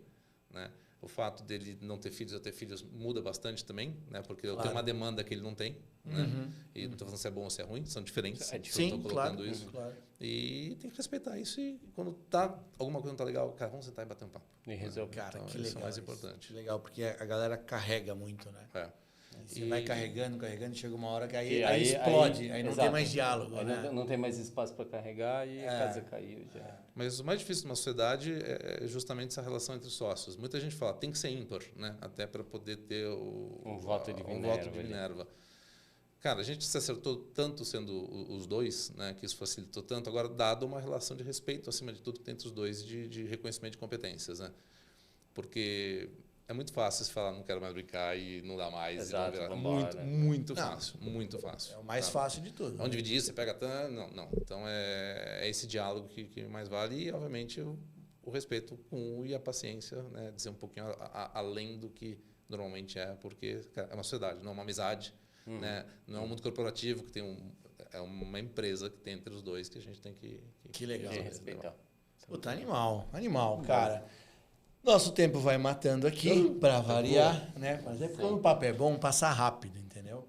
Speaker 3: né? O fato dele não ter filhos ou ter filhos muda bastante também, né? Porque eu tenho uma demanda que ele não tem, né? E não estou falando se é bom ou se é ruim, são diferentes.
Speaker 1: Sim,
Speaker 3: estou
Speaker 1: claro.
Speaker 3: colocando isso.
Speaker 1: Claro.
Speaker 3: E tem que respeitar isso, e quando alguma coisa não está legal, cara, vamos sentar e bater um papo.
Speaker 2: E resolver.
Speaker 1: Cara,
Speaker 3: Então,
Speaker 1: que
Speaker 3: isso
Speaker 1: legal.
Speaker 3: é o mais importante.
Speaker 1: Que legal, porque a galera carrega muito, né? Você vai carregando, e chega uma hora que aí explode, aí não
Speaker 2: exato.
Speaker 1: tem mais diálogo,
Speaker 2: aí
Speaker 1: né?
Speaker 2: não tem mais espaço para carregar e a casa caiu já.
Speaker 3: Mas o mais difícil de uma sociedade é justamente essa relação entre sócios. Muita gente fala, tem que ser ímpar, né? Até para poder ter
Speaker 2: um voto de Minerva.
Speaker 3: Cara, a gente se acertou tanto sendo os dois, né? Que isso facilitou tanto. Agora, dado uma relação de respeito, acima de tudo, que tem entre os dois, de reconhecimento de competências, né? Porque é muito fácil você falar, não quero mais brincar e não dá mais.
Speaker 2: Exato,
Speaker 3: e não
Speaker 2: vambora.
Speaker 3: muito fácil, muito fácil.
Speaker 1: É o mais fácil de tudo.
Speaker 3: Vamos dividir isso, você pega tanto. Não. Então, é esse diálogo que mais vale e, obviamente, o respeito com e a paciência, né? Dizer um pouquinho além do que normalmente é, porque cara, é uma sociedade, não é uma amizade, né? Não é um mundo corporativo que tem é uma empresa que tem entre os dois que a gente tem
Speaker 1: que legal.
Speaker 2: Respeitar.
Speaker 1: Puta, animal, cara. Nosso tempo vai matando aqui, para variar, né? Mas é porque o papo é bom, passar rápido, entendeu?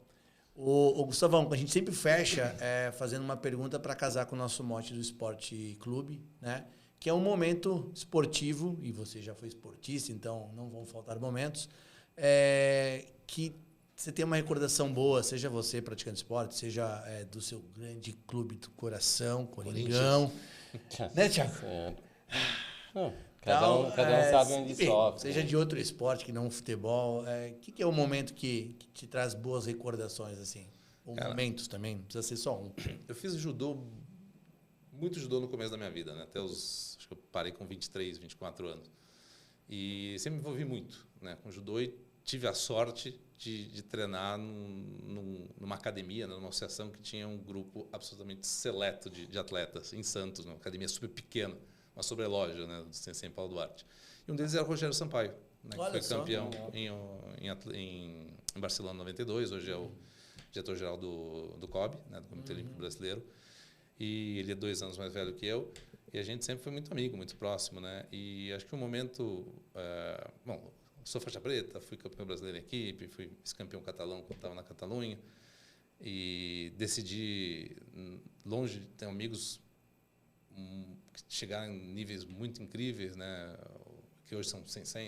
Speaker 1: O Gustavão, a gente sempre fecha fazendo uma pergunta para casar com o nosso mote do Esporte Clube, né? Que é um momento esportivo, e você já foi esportista, então não vão faltar momentos, que você tem uma recordação boa, seja você praticando esporte, seja do seu grande clube do coração, Coringão. Né, Thiago?
Speaker 2: Cada um sabe onde sofre.
Speaker 1: Seja de outro esporte que não futebol. O que é o momento que te traz boas recordações, assim? Ou momentos também, não precisa ser só um.
Speaker 3: Eu fiz muito judô no começo da minha vida, né? Acho que eu parei com 23, 24 anos. E sempre me envolvi muito, né, com judô, e tive a sorte de treinar numa academia, numa associação que tinha um grupo absolutamente seleto de atletas em Santos, uma academia super pequena, uma sobreloja, né, do Sensei Paulo Duarte. E um deles era o Rogério Sampaio, né, que foi campeão em Barcelona em 92, hoje é o diretor-geral do COB, né, do Comitê Olímpico Brasileiro. E ele é 2 anos mais velho que eu, e a gente sempre foi muito amigo, muito próximo, né? E acho que o momento... sou faixa preta, fui campeão brasileiro em equipe, fui vice-campeão catalão quando estava na Catalunha. e decidi, longe de ter amigos que chegaram em níveis muito incríveis, né? Que hoje são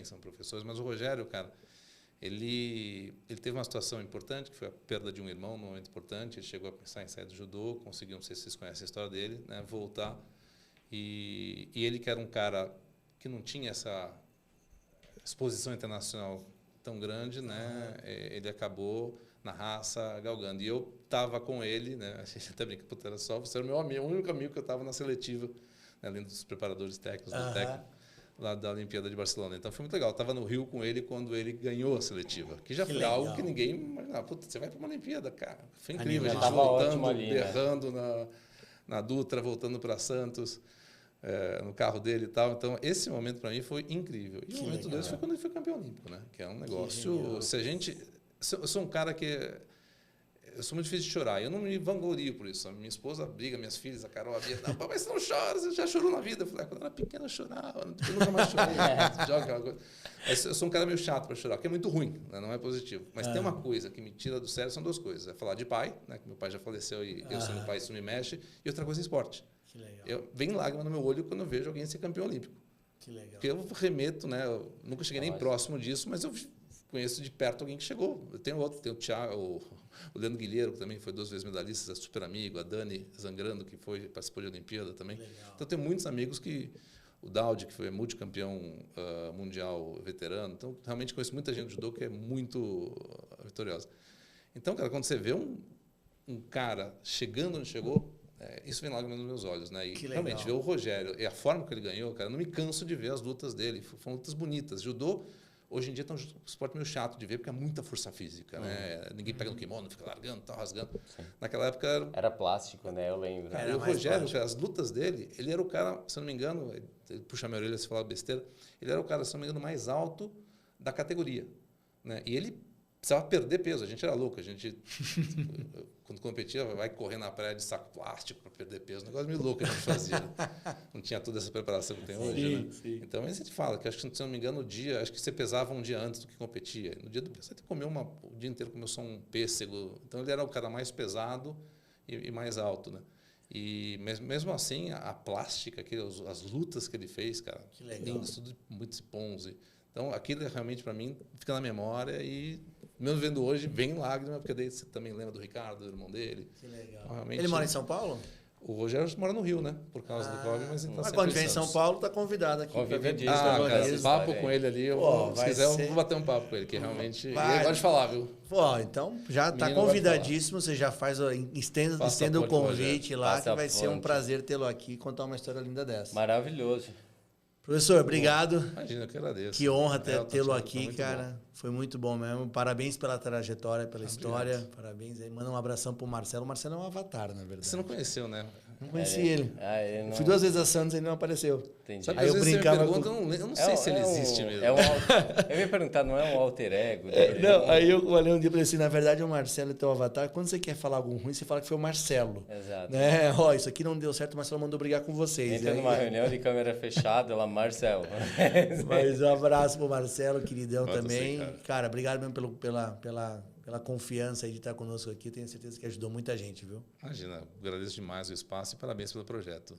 Speaker 3: são professores, mas o Rogério, cara, ele teve uma situação importante, que foi a perda de um irmão num momento importante. Ele chegou a pensar em sair do judô, conseguiu, não sei se vocês conhecem a história dele, né? Voltar. E ele, que era um cara que não tinha essa exposição internacional tão grande, né? Ele acabou na raça galgando. E eu estava com ele, né? A gente até brinca, puta, era só você era o meu amigo, o único amigo que eu estava na seletiva, né? Além dos preparadores técnicos do técnico lá da Olimpíada de Barcelona. Então foi muito legal. Eu estava no Rio com ele quando ele ganhou a seletiva, que já foi algo que ninguém imaginava. Puta, você vai para uma Olimpíada, cara. Foi incrível. A gente voltando, ali, berrando, né? na Dutra, voltando para Santos. No carro dele e tal. Então, esse momento para mim foi incrível. E o momento dele foi quando ele foi campeão olímpico, né? Que é um negócio... Se a gente... Eu sou um cara que... Eu sou muito difícil de chorar. Eu não me vanglorio por isso. A minha esposa briga, minhas filhas, a Carol, a Bia... Não, mas você não chora, você já chorou na vida. Eu falei, quando eu era pequena eu chorava. Eu nunca mais chorei. Eu sou um cara meio chato para chorar, porque é muito ruim, né? Não é positivo. Mas tem uma coisa que me tira do sério, são duas coisas. É falar de pai, né? Que meu pai já faleceu e eu sendo pai, isso me mexe. E outra coisa é esporte.
Speaker 1: Que legal.
Speaker 3: Vem lágrima no meu olho quando eu vejo alguém ser campeão olímpico.
Speaker 1: Que legal.
Speaker 3: Porque eu remeto, né? Eu nunca cheguei nem próximo disso, mas eu conheço de perto alguém que chegou. Eu tenho outro, tem o Thiago, o Leandro Guilherme, que também foi 2 vezes medalhista, super amigo, a Dani Zangrando, que participou de Olimpíada também.
Speaker 1: Legal.
Speaker 3: Então, eu tenho muitos amigos que... O Daudi, que foi multicampeão mundial veterano. Então, realmente conheço muita gente do judô que é muito vitoriosa. Então, cara, quando você vê um cara chegando onde chegou, isso vem lágrimas nos meus olhos, né? E realmente, ver o Rogério e a forma que ele ganhou, cara, eu não me canso de ver as lutas dele. Foram lutas bonitas. Judô, hoje em dia, é um esporte meio chato de ver, porque é muita força física, né? Ninguém pega no kimono, fica largando, tá rasgando. Sim. Naquela época...
Speaker 2: Era plástico, né? Eu lembro.
Speaker 3: E o Rogério, cara, as lutas dele, ele era o cara, se eu não me engano, ele puxa minha orelha se falar besteira, ele era o cara, se eu não me engano, mais alto da categoria, né? E ele precisava perder peso. A gente era louco. A gente, quando competia, vai correr na praia de saco plástico para perder peso. Um negócio meio louco que a gente fazia. Não tinha toda essa preparação que tem hoje, né? Sim. Então, a gente fala que, acho que, se não me engano, acho que você pesava um dia antes do que competia. No dia do peso, você comeu o dia inteiro comeu só um pêssego. Então, ele era o cara mais pesado e mais alto, né? E mesmo assim, a plástica, as lutas que ele fez, cara,
Speaker 1: que legal.
Speaker 3: Lindas, tudo muito esponse. Então, aquilo realmente, para mim, fica na memória e, mesmo vendo hoje, vem lágrima, porque daí você também lembra do Ricardo, do irmão dele.
Speaker 1: Que legal.
Speaker 3: Então,
Speaker 1: ele mora em São Paulo?
Speaker 3: O Rogério mora no Rio, né? Por causa do Covid, mas
Speaker 1: então quando vem em São Paulo, tá convidado aqui.
Speaker 2: Convidadíssimo.
Speaker 3: Cara, papo com ele ali, se quiser, eu vou bater um papo com ele, que realmente... Ele gosta de falar, viu?
Speaker 1: Pô, então já tá convidadíssimo, você já estenda o convite lá, que vai ser um prazer tê-lo aqui e contar uma história linda dessa.
Speaker 2: Maravilhoso.
Speaker 1: Professor, obrigado.
Speaker 3: Imagina, eu que agradeço.
Speaker 1: Que honra tê-lo aqui, cara. Bom. Foi muito bom mesmo. Parabéns pela trajetória, pela história. Parabéns aí. Manda um abração pro Marcelo. O Marcelo é um avatar, na verdade.
Speaker 3: Você não conheceu, né?
Speaker 1: Não conheci ele.
Speaker 2: Não...
Speaker 1: Fui 2 vezes a Santos e ele não apareceu.
Speaker 2: Entendi.
Speaker 3: Sabe, aí eu brincava com... Eu não sei se ele existe mesmo.
Speaker 2: Eu ia perguntar, não é um alter ego?
Speaker 1: Não, aí eu falei um dia para ele assim, na verdade o Marcelo é teu avatar. Quando você quer falar algo ruim, você fala que foi o Marcelo.
Speaker 2: Exato.
Speaker 1: Né? Ó, isso aqui não deu certo, o Marcelo mandou brigar com vocês.
Speaker 2: Entra numa reunião de câmera fechada, lá, Marcelo.
Speaker 1: Mas um abraço pro Marcelo, queridão. Pode também. Ser, cara, obrigado mesmo pela confiança aí de estar conosco aqui. Tenho certeza que ajudou muita gente, viu?
Speaker 3: Imagina, agradeço demais o espaço e parabéns pelo projeto.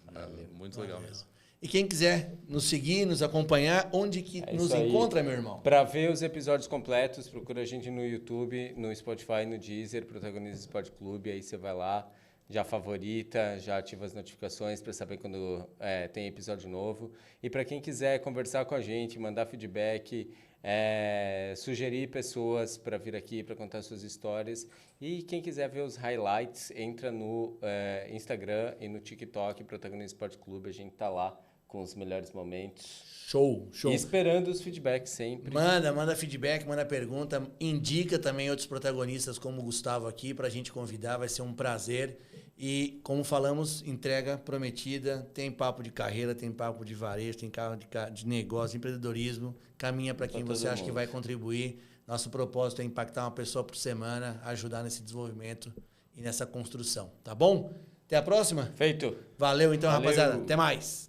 Speaker 3: Muito legal mesmo.
Speaker 1: E quem quiser nos seguir, nos acompanhar, onde que nos encontra, meu irmão?
Speaker 2: Para ver os episódios completos, procura a gente no YouTube, no Spotify, no Deezer, Protagonistas Esporte Clube. Aí você vai lá, já favorita, já ativa as notificações para saber quando tem episódio novo. E para quem quiser conversar com a gente, mandar feedback, sugerir pessoas para vir aqui para contar suas histórias. E quem quiser ver os highlights, entra no Instagram e no TikTok, Protagonistas Esporte Clube. A gente tá lá com os melhores momentos.
Speaker 1: Show.
Speaker 2: E esperando os feedbacks sempre.
Speaker 1: Manda feedback, manda pergunta. Indica também outros protagonistas como o Gustavo aqui para a gente convidar. Vai ser um prazer. E, como falamos, entrega prometida. Tem papo de carreira, tem papo de varejo, tem carro de negócio, empreendedorismo. Caminha para quem você acha que vai contribuir. Nosso propósito é impactar uma pessoa por semana, ajudar nesse desenvolvimento e nessa construção. Tá bom? Até a próxima?
Speaker 2: Feito.
Speaker 1: Valeu, então, rapaziada. Até mais.